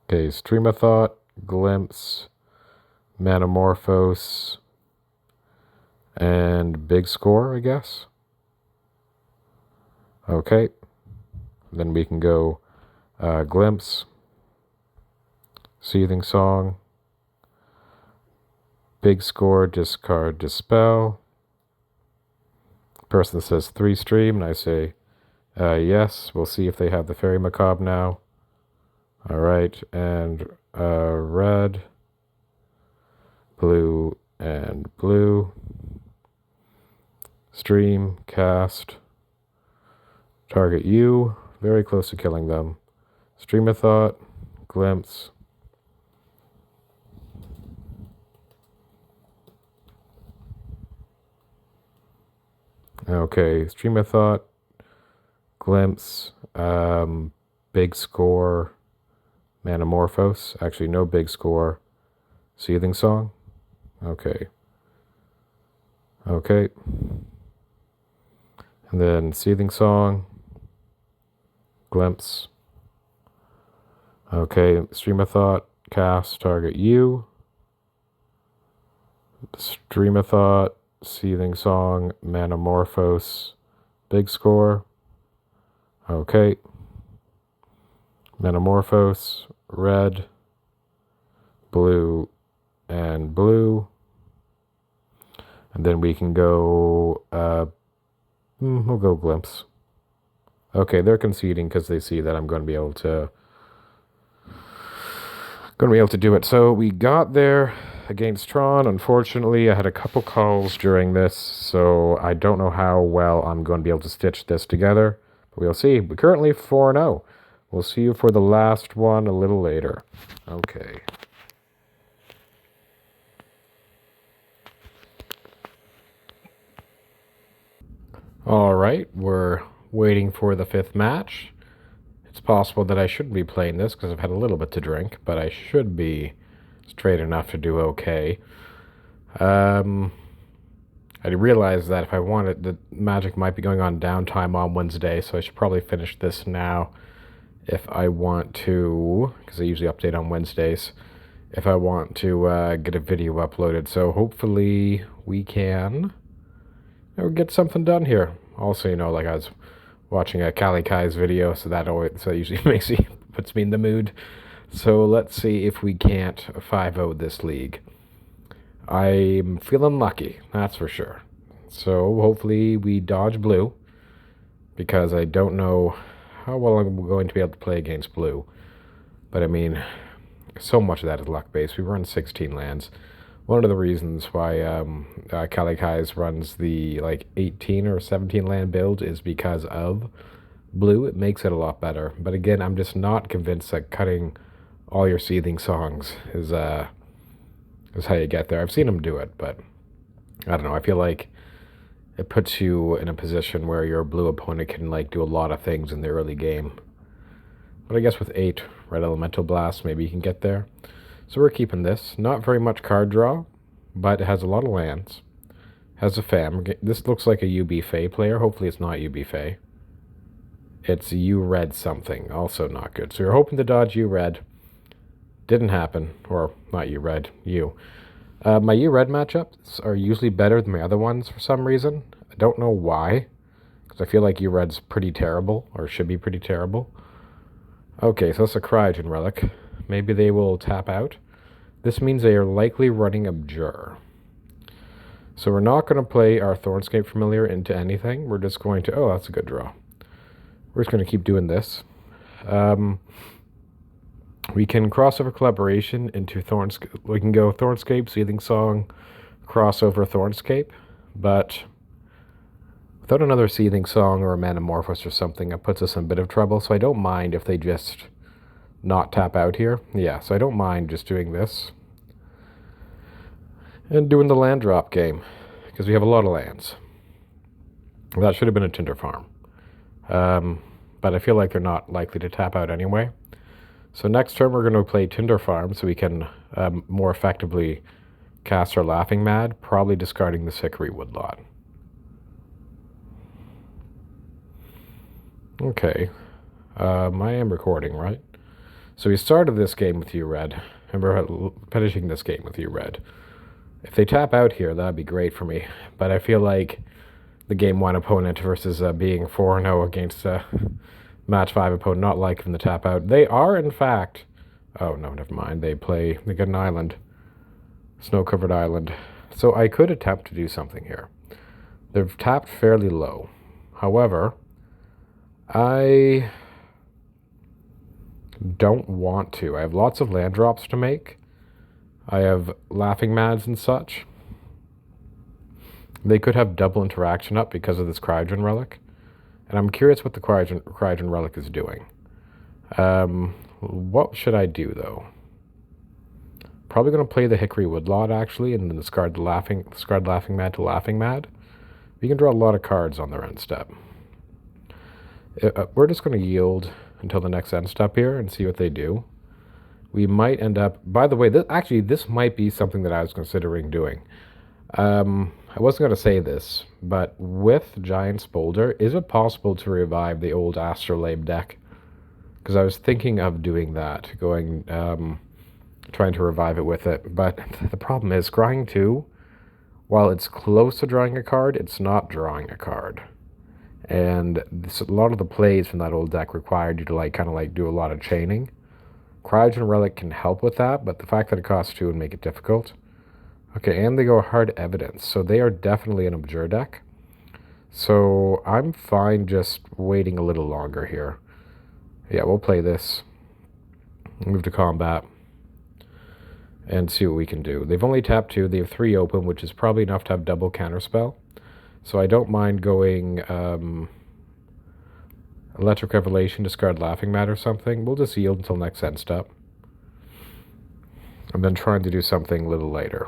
Okay, Stream of Thought, Glimpse, Manamorphose, and Big Score, I guess. Okay, then we can go Glimpse, Seething Song, Big Score, discard Dispel. Person says 3 stream, and I say yes. We'll see if they have the Fairy Macabre now. Alright, and red, blue, and blue. Stream, cast, target you, very close to killing them. Stream of Thought, Glimpse. Okay, Stream of Thought, Glimpse, Big Score, Manamorphose. Actually, no Big Score. Seething Song. Okay. Okay. And then Seething Song, Glimpse. Okay, Stream of Thought, cast, target you. Stream of Thought, Seething Song, Manamorphose, Big Score. Okay. Manamorphose, red, blue, and blue. And then we can go, we'll go Glimpse. Okay, they're conceding because they see that I'm going to be able to do it. So we got there against Tron. Unfortunately, I had a couple calls during this, so I don't know how well I'm going to be able to stitch this together. But we'll see. We're currently 4-0. We'll see you for the last one a little later. Okay. All right, we're waiting for the 5th match. It's possible that I shouldn't be playing this because I've had a little bit to drink, but I should be straight enough to do okay. I realized that if I wanted, the Magic might be going on downtime on Wednesday, so I should probably finish this now if I want to, because I usually update on Wednesdays, if I want to get a video uploaded. So hopefully we can get something done here. Also, like I was watching a Kali Kai's video, so that usually puts me in the mood. So let's see if we can't 5-0 this league. I'm feeling lucky, that's for sure. So hopefully we dodge blue, because I don't know how well I'm going to be able to play against blue. But I mean, so much of that is luck-based. We run 16 lands. One of the reasons why Kali Kai's runs the 18 or 17 land build is because of blue. It makes it a lot better. But again, I'm just not convinced that cutting all your Seething Songs is how you get there. I've seen him do it, but I don't know. I feel like it puts you in a position where your blue opponent can do a lot of things in the early game. But I guess with 8 Red Elemental Blasts, maybe you can get there. So we're keeping this. Not very much card draw, but it has a lot of lands. Has a fam. This looks like a UB Fey player. Hopefully it's not UB Fey. It's U Red something. Also not good. So you're hoping to dodge U Red. Didn't happen. Or not U Red. U. My U Red matchups are usually better than my other ones for some reason. I don't know why. Because I feel like U Red's pretty terrible. Or should be pretty terrible. Okay, so that's a Cryogen Relic. Maybe they will tap out. This means they are likely running Abjure. So we're not going to play our Thornscape Familiar into anything. We're just going to... Oh, that's a good draw. We're just going to keep doing this. We can crossover Collaboration into Thornscape. We can go Thornscape, Seething Song, crossover Thornscape. But without another Seething Song or a Manamorphose or something, it puts us in a bit of trouble. So I don't mind if they just not tap out here. Yeah, so I don't mind just doing this. And doing the land drop game. Because we have a lot of lands. That should have been a Tinder Farm. But I feel like they're not likely to tap out anyway. So next turn we're going to play Tinder Farm so we can more effectively cast our Laughing Mad, probably discarding the Hickory Woodlot. Okay. I am recording, right? So we started this game with U Red, and we're finishing this game with U Red. If they tap out here, that'd be great for me. But I feel like the game 1 opponent versus being 4-0 against a match 5 opponent, not liking the tap out. They are, in fact... Oh, no, never mind. They get an island. Snow-covered island. So I could attempt to do something here. They've tapped fairly low. However, I don't want to. I have lots of land drops to make. I have Laughing Mads and such. They could have double interaction up because of this Cryogen Relic. And I'm curious what the Cryogen Relic is doing. What should I do, though? Probably going to play the Hickory Woodlot, actually, and then discard Laughing Mad to Laughing Mad. We can draw a lot of cards on their end step. We're just going to yield until the next end step here and see what they do. We might end up... By the way, this might be something that I was considering doing. I wasn't going to say this, but with Giant's Boulder, is it possible to revive the old Astrolabe deck? Because I was thinking of doing that, trying to revive it with it. But the problem is, Scrying 2, while it's close to drawing a card, it's not drawing a card. And a lot of the plays from that old deck required you to do a lot of chaining. Cryogen Relic can help with that, but the fact that it costs 2 would make it difficult. Okay, and they go Hard Evidence, so they are definitely an Abjure deck. So I'm fine just waiting a little longer here. Yeah, we'll play this. Move to combat. And see what we can do. They've only tapped 2. They have 3 open, which is probably enough to have double counterspell. So I don't mind going Electric Revelation, discard Laughing Mat or something. We'll just yield until next end step. I'm then trying to do something a little later.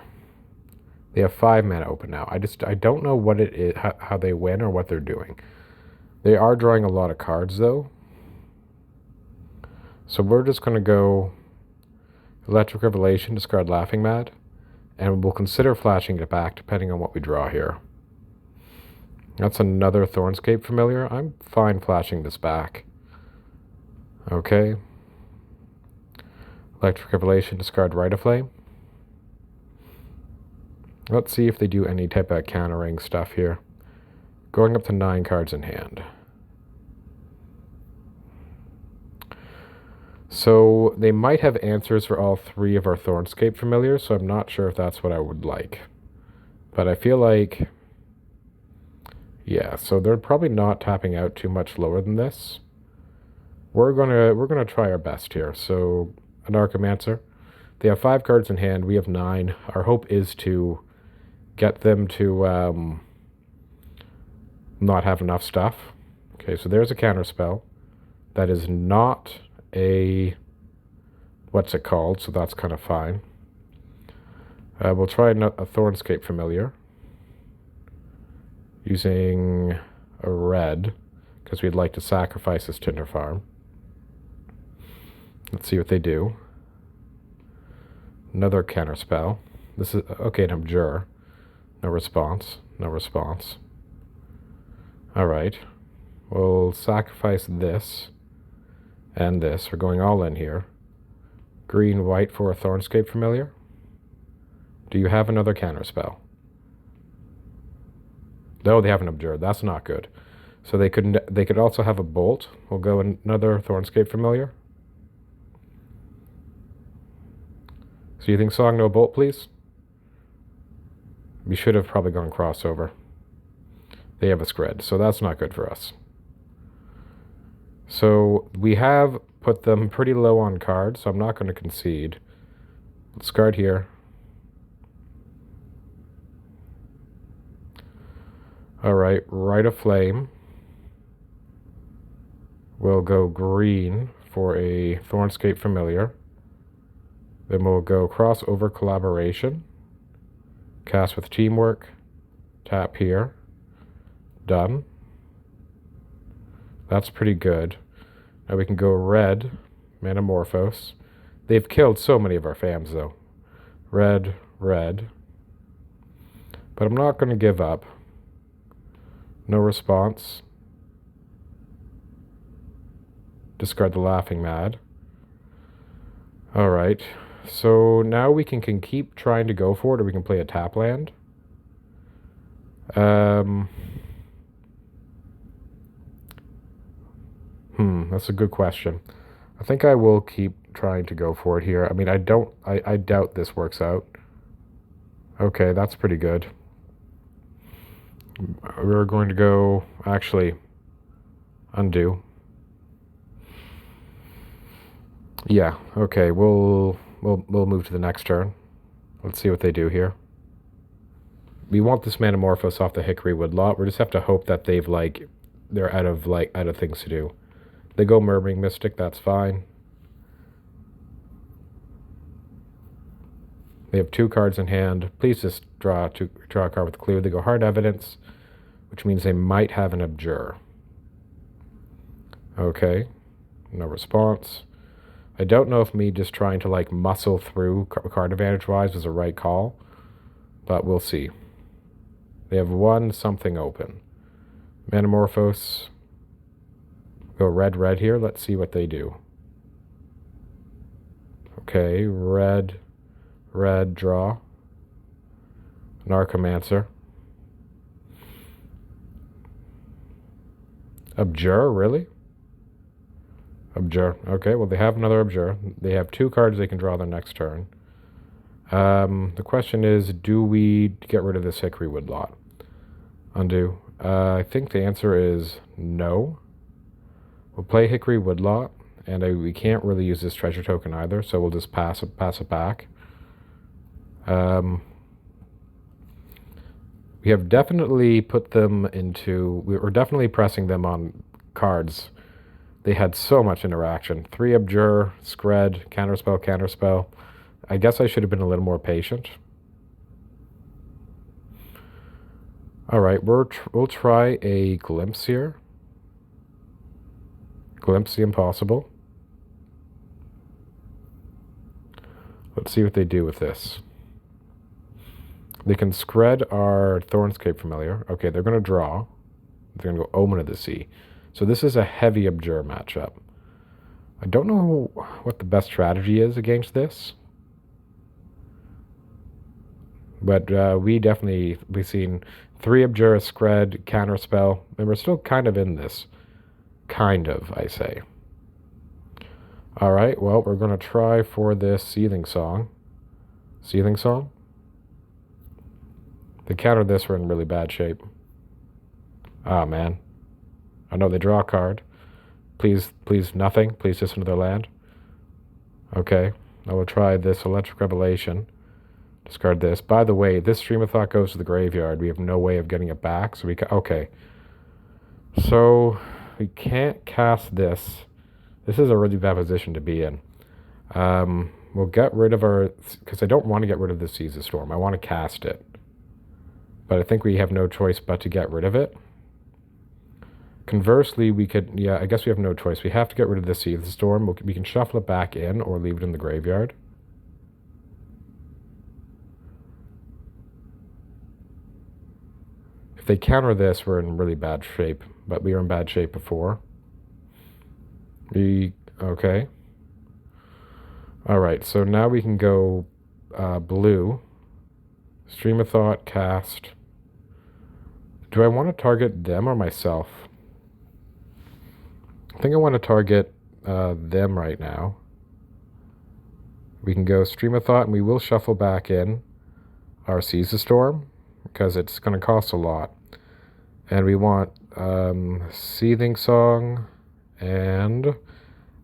They have 5 mana open now. I don't know what it is, how they win or what they're doing. They are drawing a lot of cards though. So we're just going to go Electric Revelation, discard Laughing Mat, and we'll consider flashing it back depending on what we draw here. That's another Thornscape Familiar. I'm fine flashing this back. Okay. Electric Revelation, discard Rite of Flame. Let's see if they do any type of countering stuff here. Going up to 9 cards in hand. So they might have answers for all 3 of our Thornscape Familiars, so I'm not sure if that's what I would like. But I feel like... yeah, so they're probably not tapping out too much lower than this. We're gonna try our best here. So an Archimancer. They have 5 cards in hand. We have 9. Our hope is to get them to not have enough stuff. Okay, so there's a counter spell. That is not a what's it called? So that's kind of fine. We'll try a Thornscape Familiar. Using a red, because we'd like to sacrifice this Tinder Farm. Let's see what they do. Another counter spell. This is, okay, an Abjure. No response. No response. Alright. We'll sacrifice this and this. We're going all in here. Green, white for a Thornscape Familiar. Do you have another counter spell? No, they have an Abjure. That's not good. So they could also have a Bolt. We'll go another Thornscape Familiar. So you think Song no Bolt, please? We should have probably gone crossover. They have a Skred, so that's not good for us. So we have put them pretty low on cards, so I'm not going to concede. Let's guard here. Alright, Rite of Flame. We'll go green for a Thornscape Familiar. Then we'll go Crossover Collaboration. Cast with Teamwork. Tap here. Done. That's pretty good. Now we can go red. Manamorphose. They've killed so many of our fams though. Red, red. But I'm not going to give up. No response. Discard the Laughing Mad. Alright. So now we can keep trying to go for it, or we can play a tap land. That's a good question. I think I will keep trying to go for it here. I mean, I doubt this works out. Okay, that's pretty good. We're going to go, actually, undo. Yeah, okay, we'll move to the next turn. Let's see what they do here. We want this Manamorphose off the Hickory Woodlot. We just have to hope that they're out of things to do. They go Murmuring Mystic, that's fine. They have 2 cards in hand. Please just draw a card with Clue. They go Hard Evidence, which means they might have an Abjure. Okay, no response. I don't know if me just trying to muscle through card advantage wise was the right call, but we'll see. They have 1 something open. Manamorphose. Go red, red here. Let's see what they do. Okay, red, red, draw. Narcomancer. Abjure, really? Abjure. Okay, well, they have another Abjure. They have 2 cards they can draw their next turn. The question is, do we get rid of this Hickory Woodlot? Undo. I think the answer is no. We'll play Hickory Woodlot, and we can't really use this treasure token either, so we'll just pass it back. We have definitely put them into... We're definitely pressing them on cards They had so much interaction. 3 Abjure, Skred, counterspell, counterspell. I guess I should have been a little more patient. Alright, we'll try a Glimpse here. Glimpse the Impossible. Let's see what they do with this. They can Skred our Thornscape Familiar. Okay, they're going to draw. They're going to go Omen of the Sea. So this is a heavy Abjure matchup. I don't know what the best strategy is against this. But we've seen 3 Abjure, Skred, Counterspell, and we're still kind of in this. Kind of, I say. Alright, well, we're going to try for this Seething Song. Seething Song? They counter this, we're in really bad shape. Ah, man. I know they draw a card. Please, nothing. Please just another land. Okay, I will try this Electric Revelation. Discard this. By the way, this Stream of Thought goes to the graveyard. We have no way of getting it back, so we can... Okay. So, we can't cast this. This is a really bad position to be in. We'll get rid of our... Because I don't want to get rid of the Seize the Storm. I want to cast it. But I think we have no choice but to get rid of it. Conversely, we could... Yeah, I guess we have no choice. We have to get rid of the Seize the Storm. We can shuffle it back in or leave it in the graveyard. If they counter this, we're in really bad shape. But we were in bad shape before. Okay. Alright, so now we can go blue. Stream of Thought, cast. Do I want to target them or myself? I think I want to target them right now. We can go Stream of Thought, and we will shuffle back in our Seize the Storm, because it's going to cost a lot. And we want Seething Song, and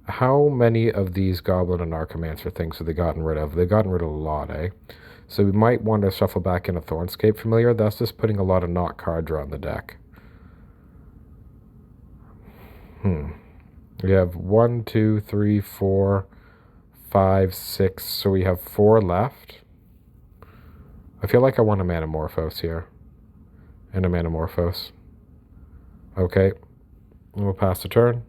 how many of these Goblin and Archimancer things have they gotten rid of? They've gotten rid of a lot, eh? So we might want to shuffle back in a Thornscape Familiar. That's just putting a lot of not card draw on the deck. We have 1, 2, 3, 4, 5, 6. So we have 4 left. I feel like I want a Manamorphose here. And a Manamorphose. Okay. We'll pass the turn.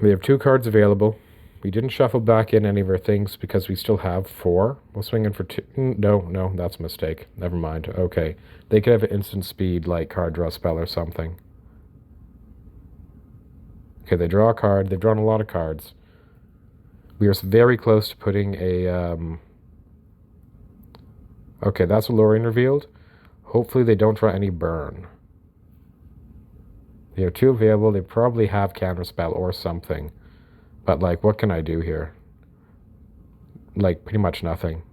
We have 2 cards available. We didn't shuffle back in any of our things because we still have 4. We'll swing in for 2. No, that's a mistake. Never mind. Okay. They could have an instant speed like card draw spell or something. Okay, they draw a card. They've drawn a lot of cards. We are very close to putting a... Okay, that's what Lorien revealed. Hopefully they don't draw any burn. They have 2 available. They probably have Counterspell or something. But, like, what can I do here? Like, pretty much nothing.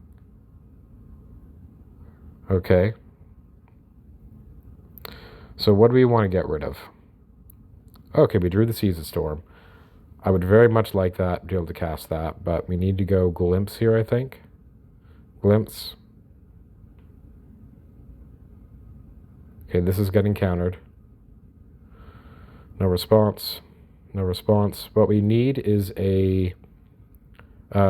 Okay. So what do we want to get rid of? Okay, we drew the Seize the Storm. I would very much like that, be able to cast that, but we need to go Glimpse here, I think. Glimpse. Okay, this is getting countered. No response. No response. What we need is a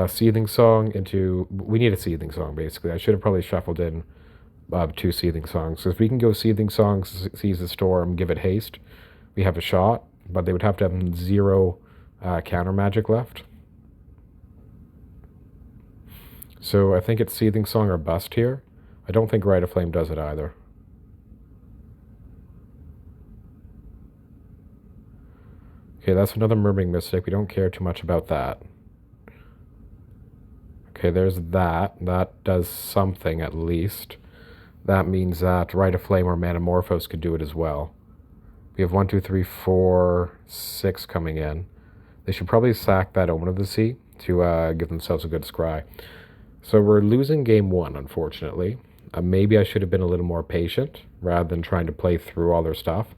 Seething Song into... We need a Seething Song, basically. I should have probably shuffled in 2 Seething Songs. So if we can go Seething Songs, Seize the Storm, give it haste, we have a shot. But they would have to have 0 counter magic left. So I think it's Seething Song or Bust here. I don't think Rite of Flame does it either. Okay, that's another Murmuring Mystic. We don't care too much about that. Okay, there's that. That does something at least. That means that Rite of Flame or Manamorphose could do it as well. We have 1, 2, 3, 4, 6 coming in. They should probably sack that Omen of the Sea to give themselves a good scry. So we're losing game 1, unfortunately. Maybe I should have been a little more patient rather than trying to play through all their stuff.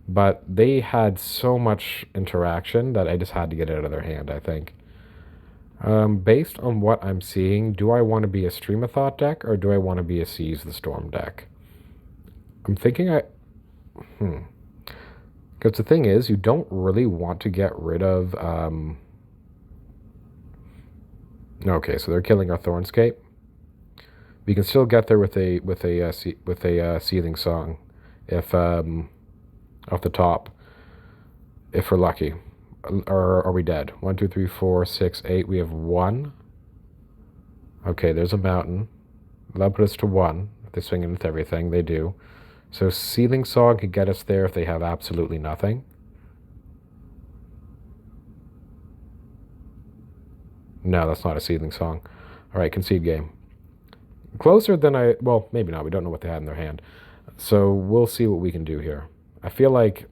But they had so much interaction that I just had to get it out of their hand, I think. Based on what I'm seeing, do I want to be a Stream of Thought deck or do I want to be a Seize the Storm deck? I'm thinking because the thing is, you don't really want to get rid of, okay, so they're killing our Thornscape. We can still get there with a Seething Song, if off the top, if we're lucky. Or are we dead? 1, 2, 3, 4, 6, 8. We have 1. Okay, there's a mountain. That'll put us to 1. If they swing in with everything, they do. So Seething Song could get us there if they have absolutely nothing. No, that's not a Seething Song. All right, concede game. Closer than well, maybe not. We don't know what they had in their hand. So we'll see what we can do here. I feel like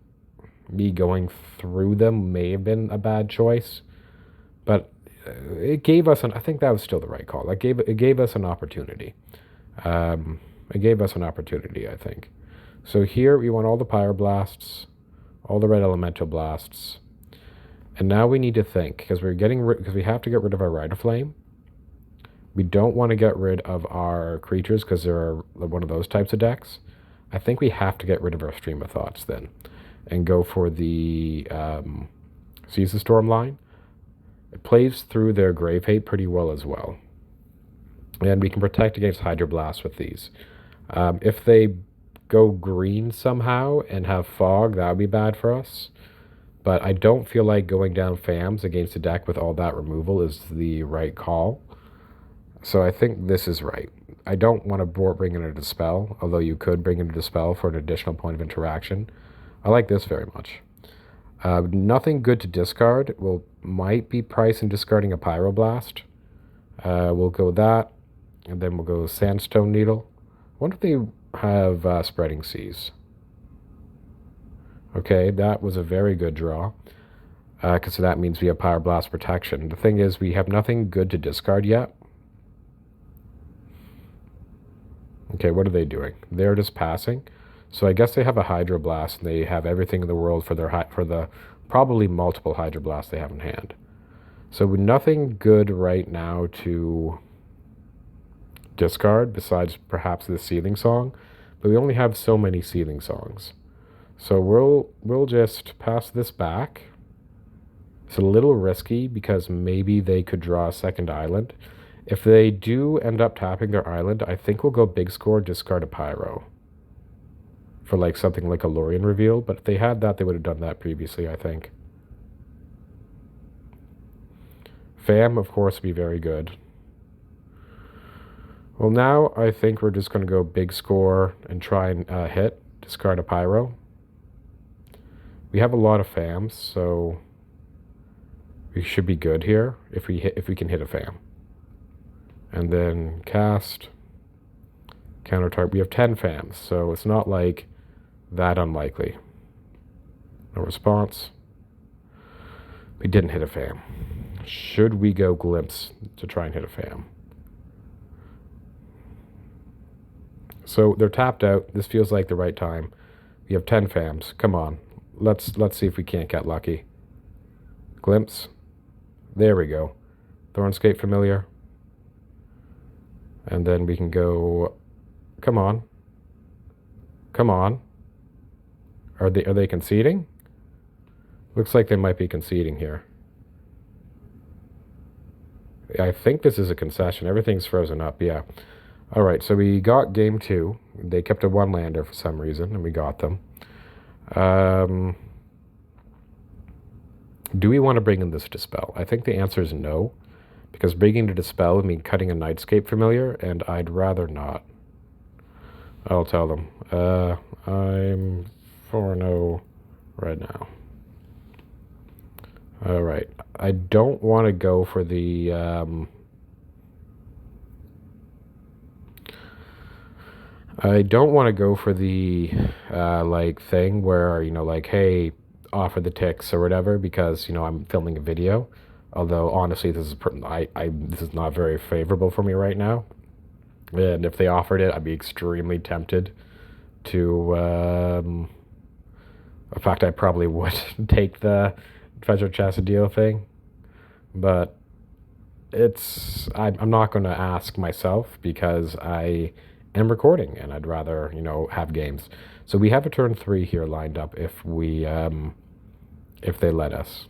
me going through them may have been a bad choice, but it gave us I think that was still the right call. It gave us an opportunity. It gave us an opportunity, I think. So here we want all the Pyroblasts, all the red elemental blasts, and now we need to think because we have to get rid of our Rider Flame. We don't want to get rid of our creatures because they're one of those types of decks. I think we have to get rid of our Stream of Thoughts then and go for the Seize the Storm line. It plays through their Grave Hate pretty well as well. And we can protect against Hydroblast with these. If they go green somehow and have Fog, that would be bad for us. But I don't feel like going down FAMs against a deck with all that removal is the right call. So I think this is right. I don't want to bring in a Dispel, although you could bring in a Dispel for an additional point of interaction. I like this very much. Nothing good to discard. Might be price in discarding a Pyroblast. We'll go that, and then we'll go Sandstone Needle. I wonder if they have Spreading Seas. Okay, that was a very good draw, because that means we have Pyroblast protection. The thing is, we have nothing good to discard yet. Okay, what are they doing? They're just passing. So I guess they have a Hydroblast, and they have everything in the world for the probably multiple Hydroblasts they have in hand. So nothing good right now to discard besides perhaps the Seething Song, but we only have so many Seething Songs. So we'll just pass this back. It's a little risky because maybe they could draw a second island. If they do end up tapping their island, I think we'll go big score, discard a Pyro for like something like a Lorien Reveal, but if they had that, they would have done that previously, I think. FAM, of course, would be very good. Well, now I think we're just going to go big score and try and hit, discard a Pyro. We have a lot of FAMs, so we should be good here if we can hit a FAM. And then cast, counter target. We have 10 FAMs, so it's not like that unlikely. No response. We didn't hit a FAM. Should we go Glimpse to try and hit a FAM? So they're tapped out. This feels like the right time. We have 10 FAMs. Come on. Let's see if we can't get lucky. Glimpse. There we go. Thornscape Familiar. And then we can go, come on. Come on. Are they conceding? Looks like they might be conceding here. I think this is a concession. Everything's frozen up, yeah. All right, so we got game 2. They kept a 1-lander for some reason, and we got them. Do we want to bring in this Dispel? I think the answer is no, because bringing the Dispel would mean cutting a Nightscape Familiar, and I'd rather not. I'll tell them. I'm 4-0 right now. All right. I don't want to go for the... I don't want to go for the, like, thing where, you know, like, hey, offer the ticks or whatever, because, you know, I'm filming a video. Although, honestly, this is this is not very favorable for me right now. And if they offered it, I'd be extremely tempted to... in fact, I probably would take the treasure chest deal thing. But I'm not going to ask myself because I am recording and I'd rather, have games. So we have a turn 3 here lined up if they let us.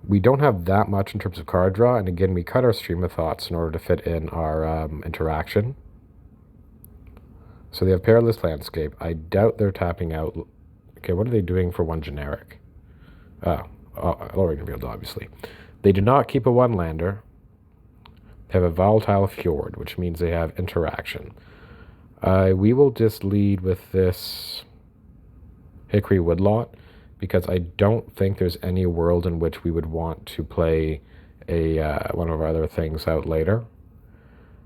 We don't have that much in terms of card draw, and again, we cut our stream of thoughts in order to fit in our interaction. So they have Perilous Landscape. I doubt they're tapping out. Okay, what are they doing for one generic? Lowering Revealed, obviously. They do not keep a one-lander. They have a Volatile Fjord, which means they have interaction. We will just lead with this Hickory Woodlot, because I don't think there's any world in which we would want to play one of our other things out later.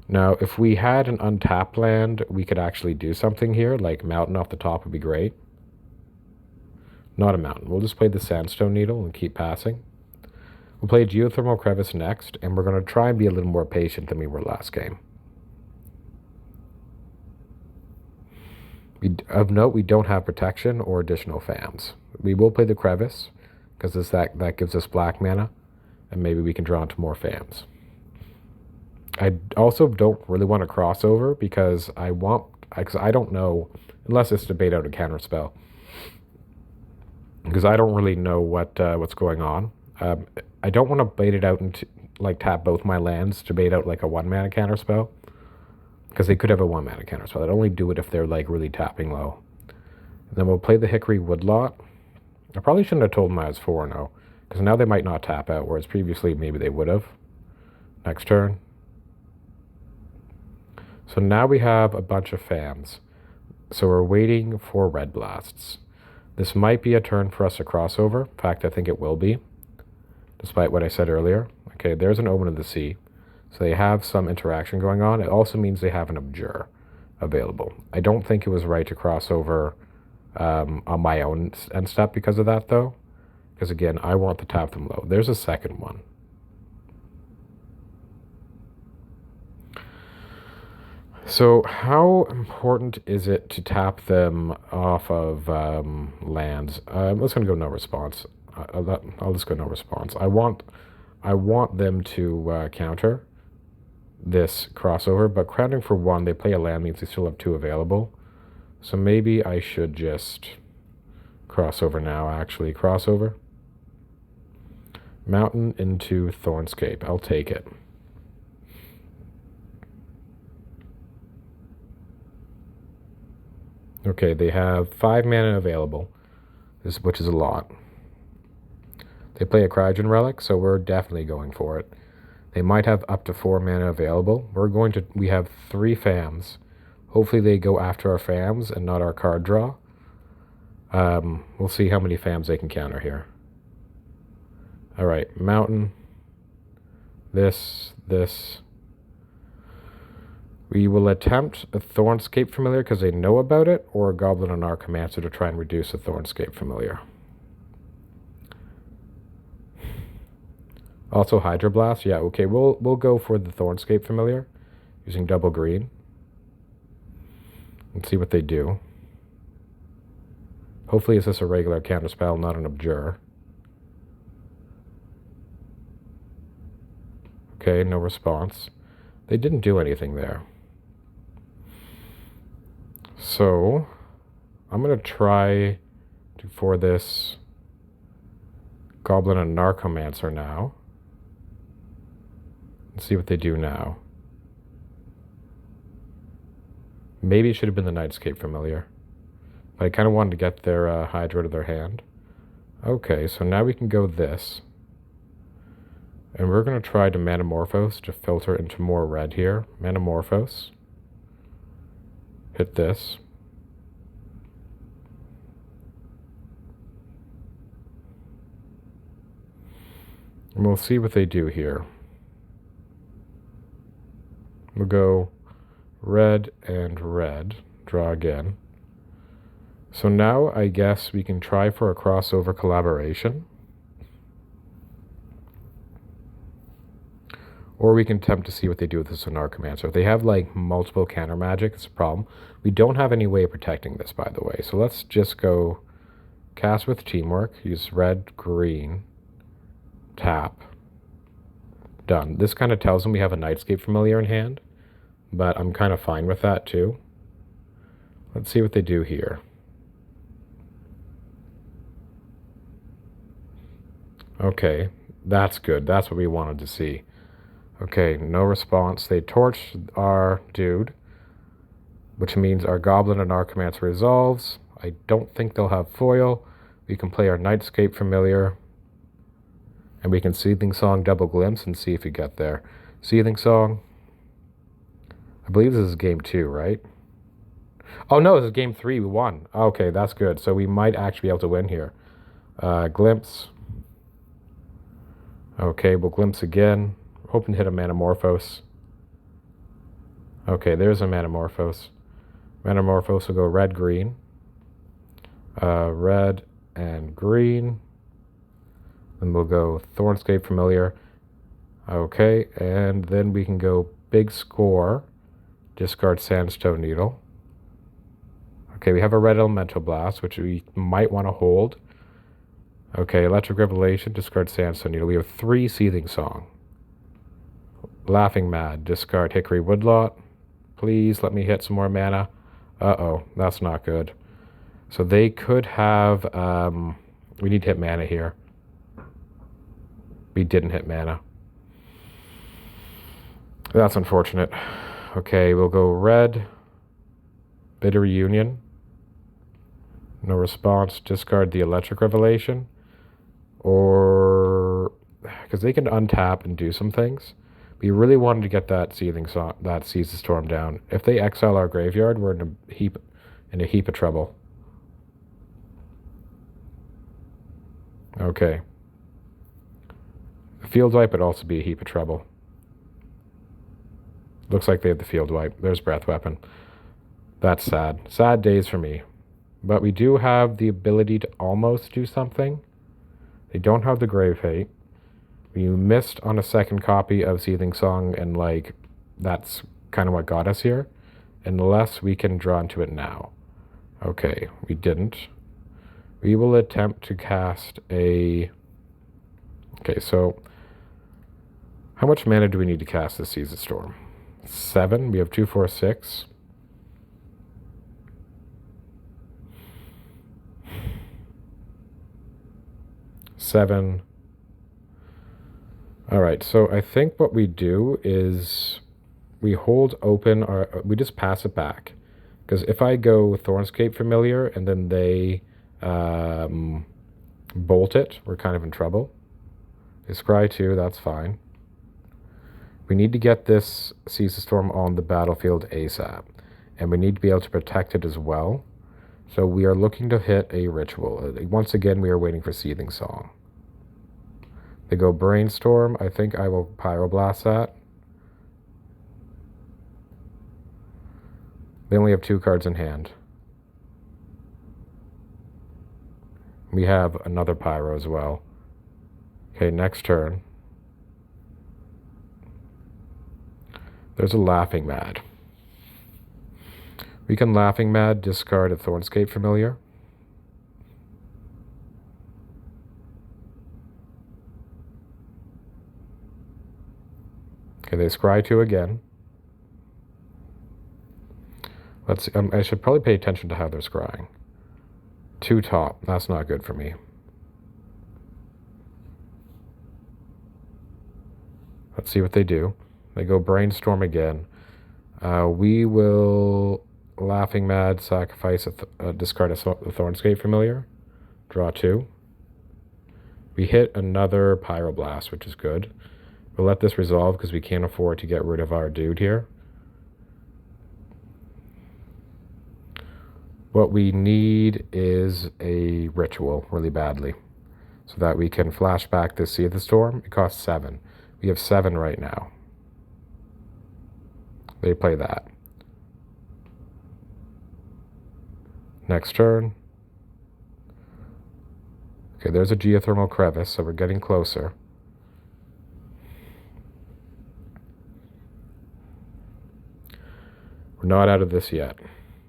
Now, if we had an untapped land, we could actually do something here, like Mountain off the top would be great. Not a mountain. We'll just play the Sandstone Needle and keep passing. We'll play Geothermal Crevice next, and we're going to try and be a little more patient than we were last game. Of note, we don't have protection or additional FAMs. We will play the Crevice, because that gives us black mana, and maybe we can draw into more FAMs. I also don't really want to crossover, because I don't know, unless it's to bait out a counterspell, because I don't really know what's going on. I don't want to bait it out and tap both my lands to bait out like a 1-mana counterspell, because they could have a 1-mana counterspell. I'd only do it if they're really tapping low. And then we'll play the Hickory Woodlot. I probably shouldn't have told them I was 4-0, because now they might not tap out, whereas previously maybe they would have. Next turn. So now we have a bunch of FAMs. So we're waiting for Red Blasts. This might be a turn for us to crossover. In fact, I think it will be, despite what I said earlier. Okay, there's an Omen of the Sea. So they have some interaction going on. It also means they have an Abjure available. I don't think it was right to cross over on my own end step because of that, though. Because, again, I want to tap them low. There's a second one. So how important is it to tap them off of lands? I'm just going to go no response. I'll just go no response. I want them to counter this crossover, but crowding for 1, they play a land means they still have 2 available. So maybe I should just crossover now, actually. Crossover. Mountain into Thornscape. I'll take it. Okay, they have 5 mana available, which is a lot. They play a Cryogen Relic, so we're definitely going for it. They might have up to 4 mana available. We have 3 FAMs. Hopefully they go after our FAMs and not our card draw. We'll see how many FAMs they can counter here. Alright, Mountain. This. We will attempt a Thornscape Familiar because they know about it, or a Goblin on Archimancer to try and reduce a Thornscape Familiar. Also Hydroblast, yeah, okay, we'll go for the Thornscape Familiar using double green and see what they do. Hopefully it's just a regular counterspell, not an Abjure. Okay, no response. They didn't do anything there. So I'm going to try for this Goblin and Narcomancer now. Let's see what they do now. Maybe it should have been the Nightscape Familiar. But I kind of wanted to get their Hydra to their hand. Okay, so now we can go this. And we're going to try to Manamorphose to filter into more red here. Manamorphose. Hit this. And we'll see what they do here. We'll go red and red. Draw again. So now I guess we can try for a crossover collaboration. Or we can attempt to see what they do with the Sonarcomancer. If they have multiple counter magic, it's a problem. We don't have any way of protecting this, by the way. So let's just go Cast with Teamwork. Use red, green. Tap. Done. This kind of tells them we have a Nightscape Familiar in hand, but I'm kind of fine with that too. Let's see what they do here. Okay, that's good. That's what we wanted to see. Okay, no response. They torch our dude, which means our Goblin and Archimancer resolves. I don't think they'll have foil. We can play our Nightscape Familiar, and we can Seething Song double glimpse and see if we get there. Seething Song. I believe this is game 2, right? Oh no, this is game 3. We won. Okay, that's good. So we might actually be able to win here. Glimpse. Okay, we'll glimpse again. Hoping to hit a Manamorphose. Okay, there's a Manamorphose. Manamorphose will go red, green. Red and green. Then we'll go Thornscape Familiar. Okay, and then we can go Big Score. Discard Sandstone Needle. Okay, we have a red Elemental Blast, which we might want to hold. Okay, Electric Revelation, discard Sandstone Needle. We have 3 Seething Song. Laughing Mad, discard Hickory Woodlot. Please let me hit some more mana. Uh-oh, that's not good. So they could have... we need to hit mana here. We didn't hit mana. That's unfortunate. Okay, we'll go red. Bitter Reunion. No response. Discard the Electric Revelation. Or... because they can untap and do some things. We really wanted to get that Seething Song, that Seize the Storm down. If they exile our graveyard, we're in a heap of trouble. Okay. The field wipe would also be a heap of trouble. Looks like they have the field wipe. There's Breath Weapon. That's sad. Sad days for me. But we do have the ability to almost do something. They don't have the Grave Hate. We missed on a second copy of Seething Song, and like that's kind of what got us here. Unless we can draw into it now. Okay, we didn't. We will attempt to cast a... Okay, so how much mana do we need to cast this Seize the Storm? 7. We have 2, 4, 6. Seven. All right, so I think what we do is we hold open our... we just pass it back. Because if I go Thornscape Familiar and then they bolt it, we're kind of in trouble. They scry 2, that's fine. We need to get this Seize the Storm on the battlefield ASAP. And we need to be able to protect it as well. So we are looking to hit a Ritual. Once again, we are waiting for Seething Song. They go Brainstorm. I think I will Pyroblast that. They only have 2 cards in hand. We have another Pyro as well. Okay, next turn. There's a Laughing Mad. We can Laughing Mad, discard a Thornscape Familiar. Okay, they scry 2 again. Let's see, I should probably pay attention to how they're scrying. 2 top, that's not good for me. Let's see what they do. They go Brainstorm again. We will Laughing Mad, sacrifice discard a Thornscape Familiar. Draw 2. We hit another Pyroblast, which is good. We'll let this resolve because we can't afford to get rid of our dude here. What we need is a Ritual really badly so that we can flash back this Sea of the Storm. It costs 7. We have 7 right now. They play that. Next turn. Okay, there's a Geothermal Crevice, so we're getting closer. We're not out of this yet.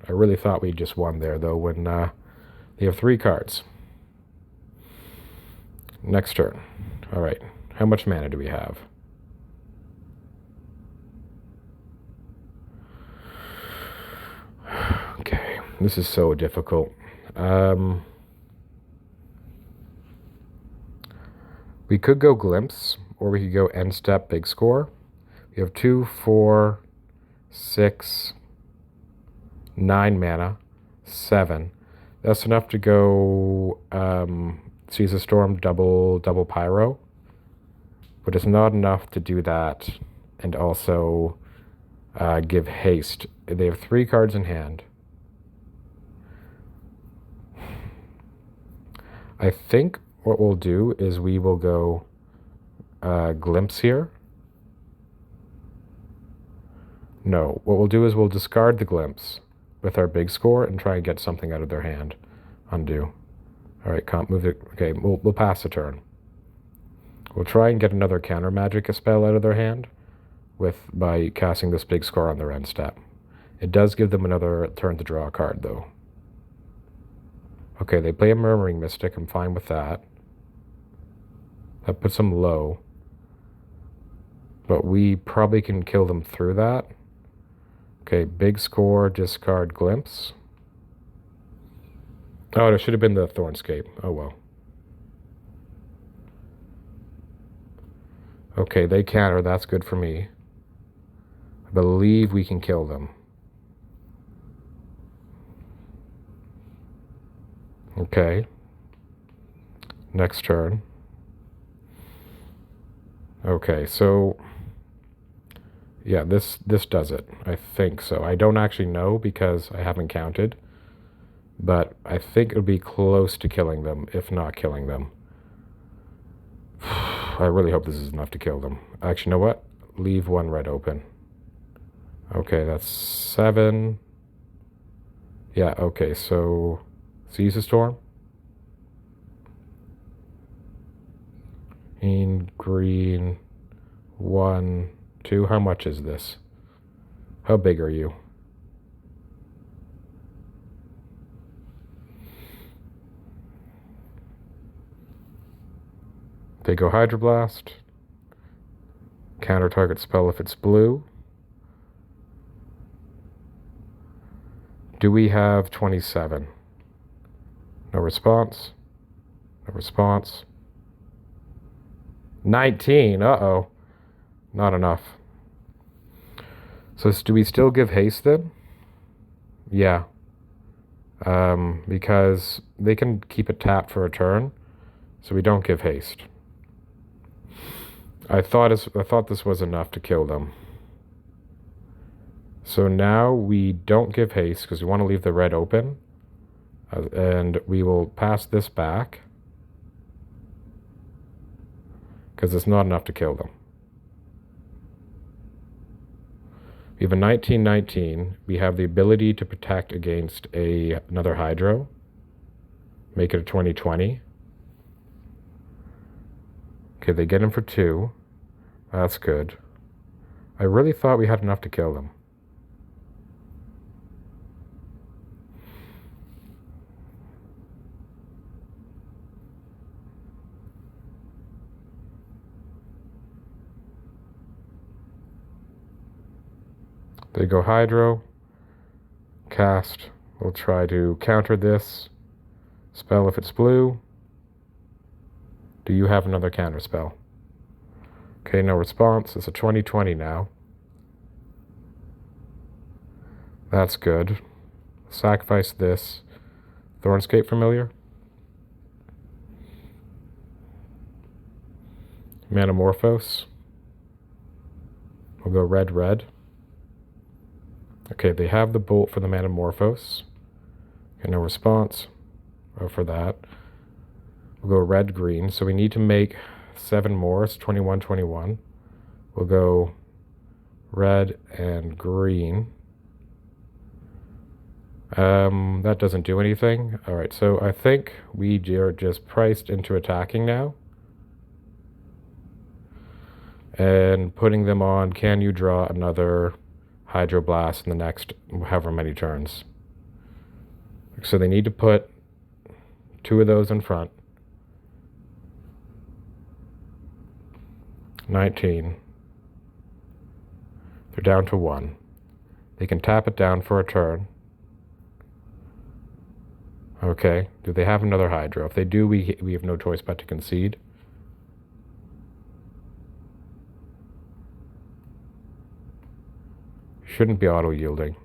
I really thought we just won there, though, when they have 3 cards. Next turn. All right. How much mana do we have? Okay. This is so difficult. We could go Glimpse, or we could go End Step Big Score. We have 2, 4, 6, 9 mana, 7. That's enough to go Seize the Storm, double Pyro. But it's not enough to do that and also give haste. They have 3 cards in hand. I think what we'll do is we will go Glimpse here. No, what we'll do is we'll discard the Glimpse with our big score and try and get something out of their hand. Undo. All right, can't move it. Okay, we'll pass the turn. We'll try and get another counter magic spell out of their hand by casting this big score on their end step. It does give them another turn to draw a card, though. Okay, they play a Murmuring Mystic. I'm fine with that. That puts them low. But we probably can kill them through that. Okay, big score, discard Glimpse. Oh, it should have been the Thornscape. Oh, well. Okay, they counter. That's good for me. I believe we can kill them. Okay. Next turn. Okay, so yeah, this does it. I think so. I don't actually know because I haven't counted, but I think it'll be close to killing them, if not killing them. I really hope this is enough to kill them. Actually, you know what? Leave 1 red open. Okay, that's 7. Yeah, okay, so Seize the Storm. In green, 1, 2. How much is this? How big are you? They go Hydroblast. Counter target spell if it's blue. Do we have 27? No response. No response. 19. Uh-oh. Not enough. So do we still give haste then? Yeah. Because they can keep it tapped for a turn, so we don't give haste. I thought this was enough to kill them. So now we don't give haste because we want to leave the red open. And we will pass this back because it's not enough to kill them. We have a 19/19. We have the ability to protect against another Hydro. Make it a 20/20. Okay, they get him for 2. That's good. I really thought we had enough to kill them. They go Hydro. Cast. We'll try to counter this spell if it's blue. Do you have another counter spell? Okay, no response. It's a 20/20 now. That's good. Sacrifice this. Thornscape Familiar. Manamorphose. We'll go red. Okay, they have the bolt for the Manamorphose. Okay, no response. Oh, for that. We'll go red-green. So we need to make 7 more. It's 21/21. We'll go red and green. That doesn't do anything. All right, so I think we are just priced into attacking now. And putting them on, can you draw another Hydroblast in the next however many turns? So they need to put 2 of those in front. 19. They're down to 1. They can tap it down for a turn. Okay, do they have another Hydro? If they do, we have no choice but to concede. Shouldn't be auto-yielding.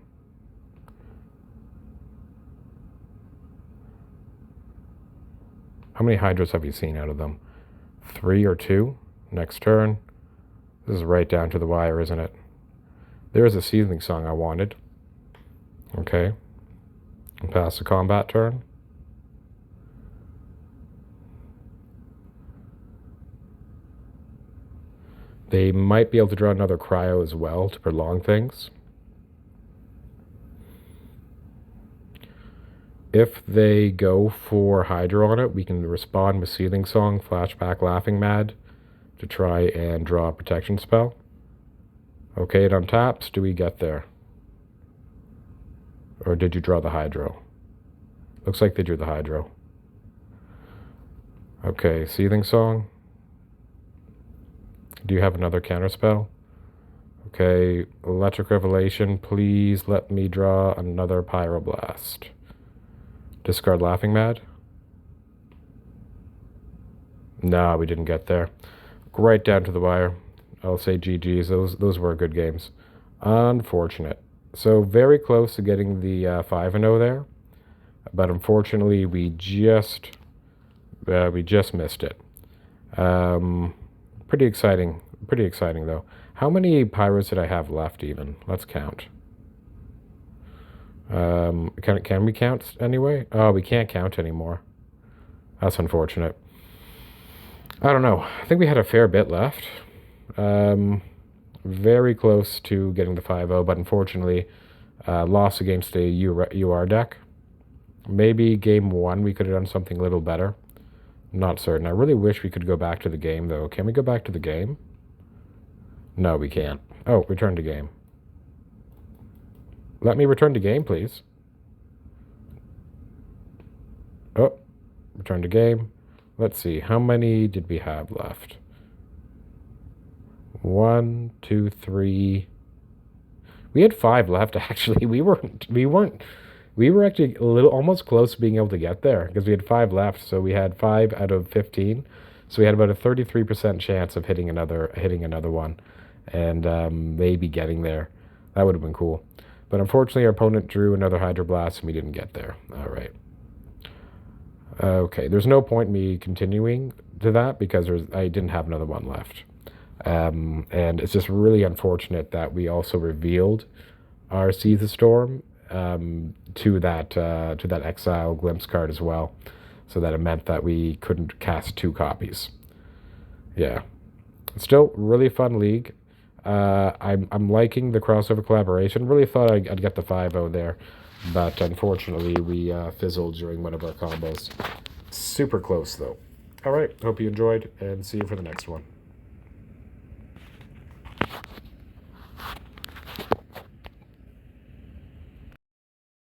How many Hydros have you seen out of them? 3 or 2? Next turn. This is right down to the wire, isn't it? There's a Seething Song I wanted. Okay. And pass the combat turn. They might be able to draw another Cryo as well to prolong things. If they go for Hydro on it, we can respond with Seething Song, Flashback, Laughing Mad to try and draw a protection spell. Okay, it untaps. Do we get there? Or did you draw the Hydro? Looks like they drew the Hydro. Okay, Seething Song. Do you have another counterspell? Okay, Electric Revelation. Please let me draw another Pyroblast. Discard Laughing Mad. No, we didn't get there. Right down to the wire. I'll say GG's. Those were good games. Unfortunate. So very close to getting the 5-0 there, but unfortunately we just missed it. Pretty exciting. Pretty exciting though. How many Pyros did I have left even? Let's count. Can we count anyway? Oh, we can't count anymore. That's unfortunate. I don't know. I think we had a fair bit left. Very close to getting the 5-0, but unfortunately lost against a UR deck. Maybe game 1 we could have done something a little better. Not certain. I really wish we could go back to the game, though. Can we go back to the game? No, we can't. Oh, return to game. Let me return to game, please. Oh, return to game. Let's see. How many did we have left? 1, 2, 3. We had 5 left, actually. We were actually a little almost close to being able to get there because we had 5 left. So we had 5 out of 15. So we had about a 33% chance of hitting another one and maybe getting there. That would have been cool. But unfortunately, our opponent drew another Hydroblast and we didn't get there. All right. Okay, there's no point me continuing to that because I didn't have another one left. And it's just really unfortunate that we also revealed our Seize the Storm to that Exile Glimpse card as well, so that it meant that we couldn't cast 2 copies. Yeah, still really fun league. I'm liking the crossover collaboration. Really thought I'd get the 5-0 there, but unfortunately we fizzled during one of our combos. Super close though. All right, hope you enjoyed, and see you for the next one.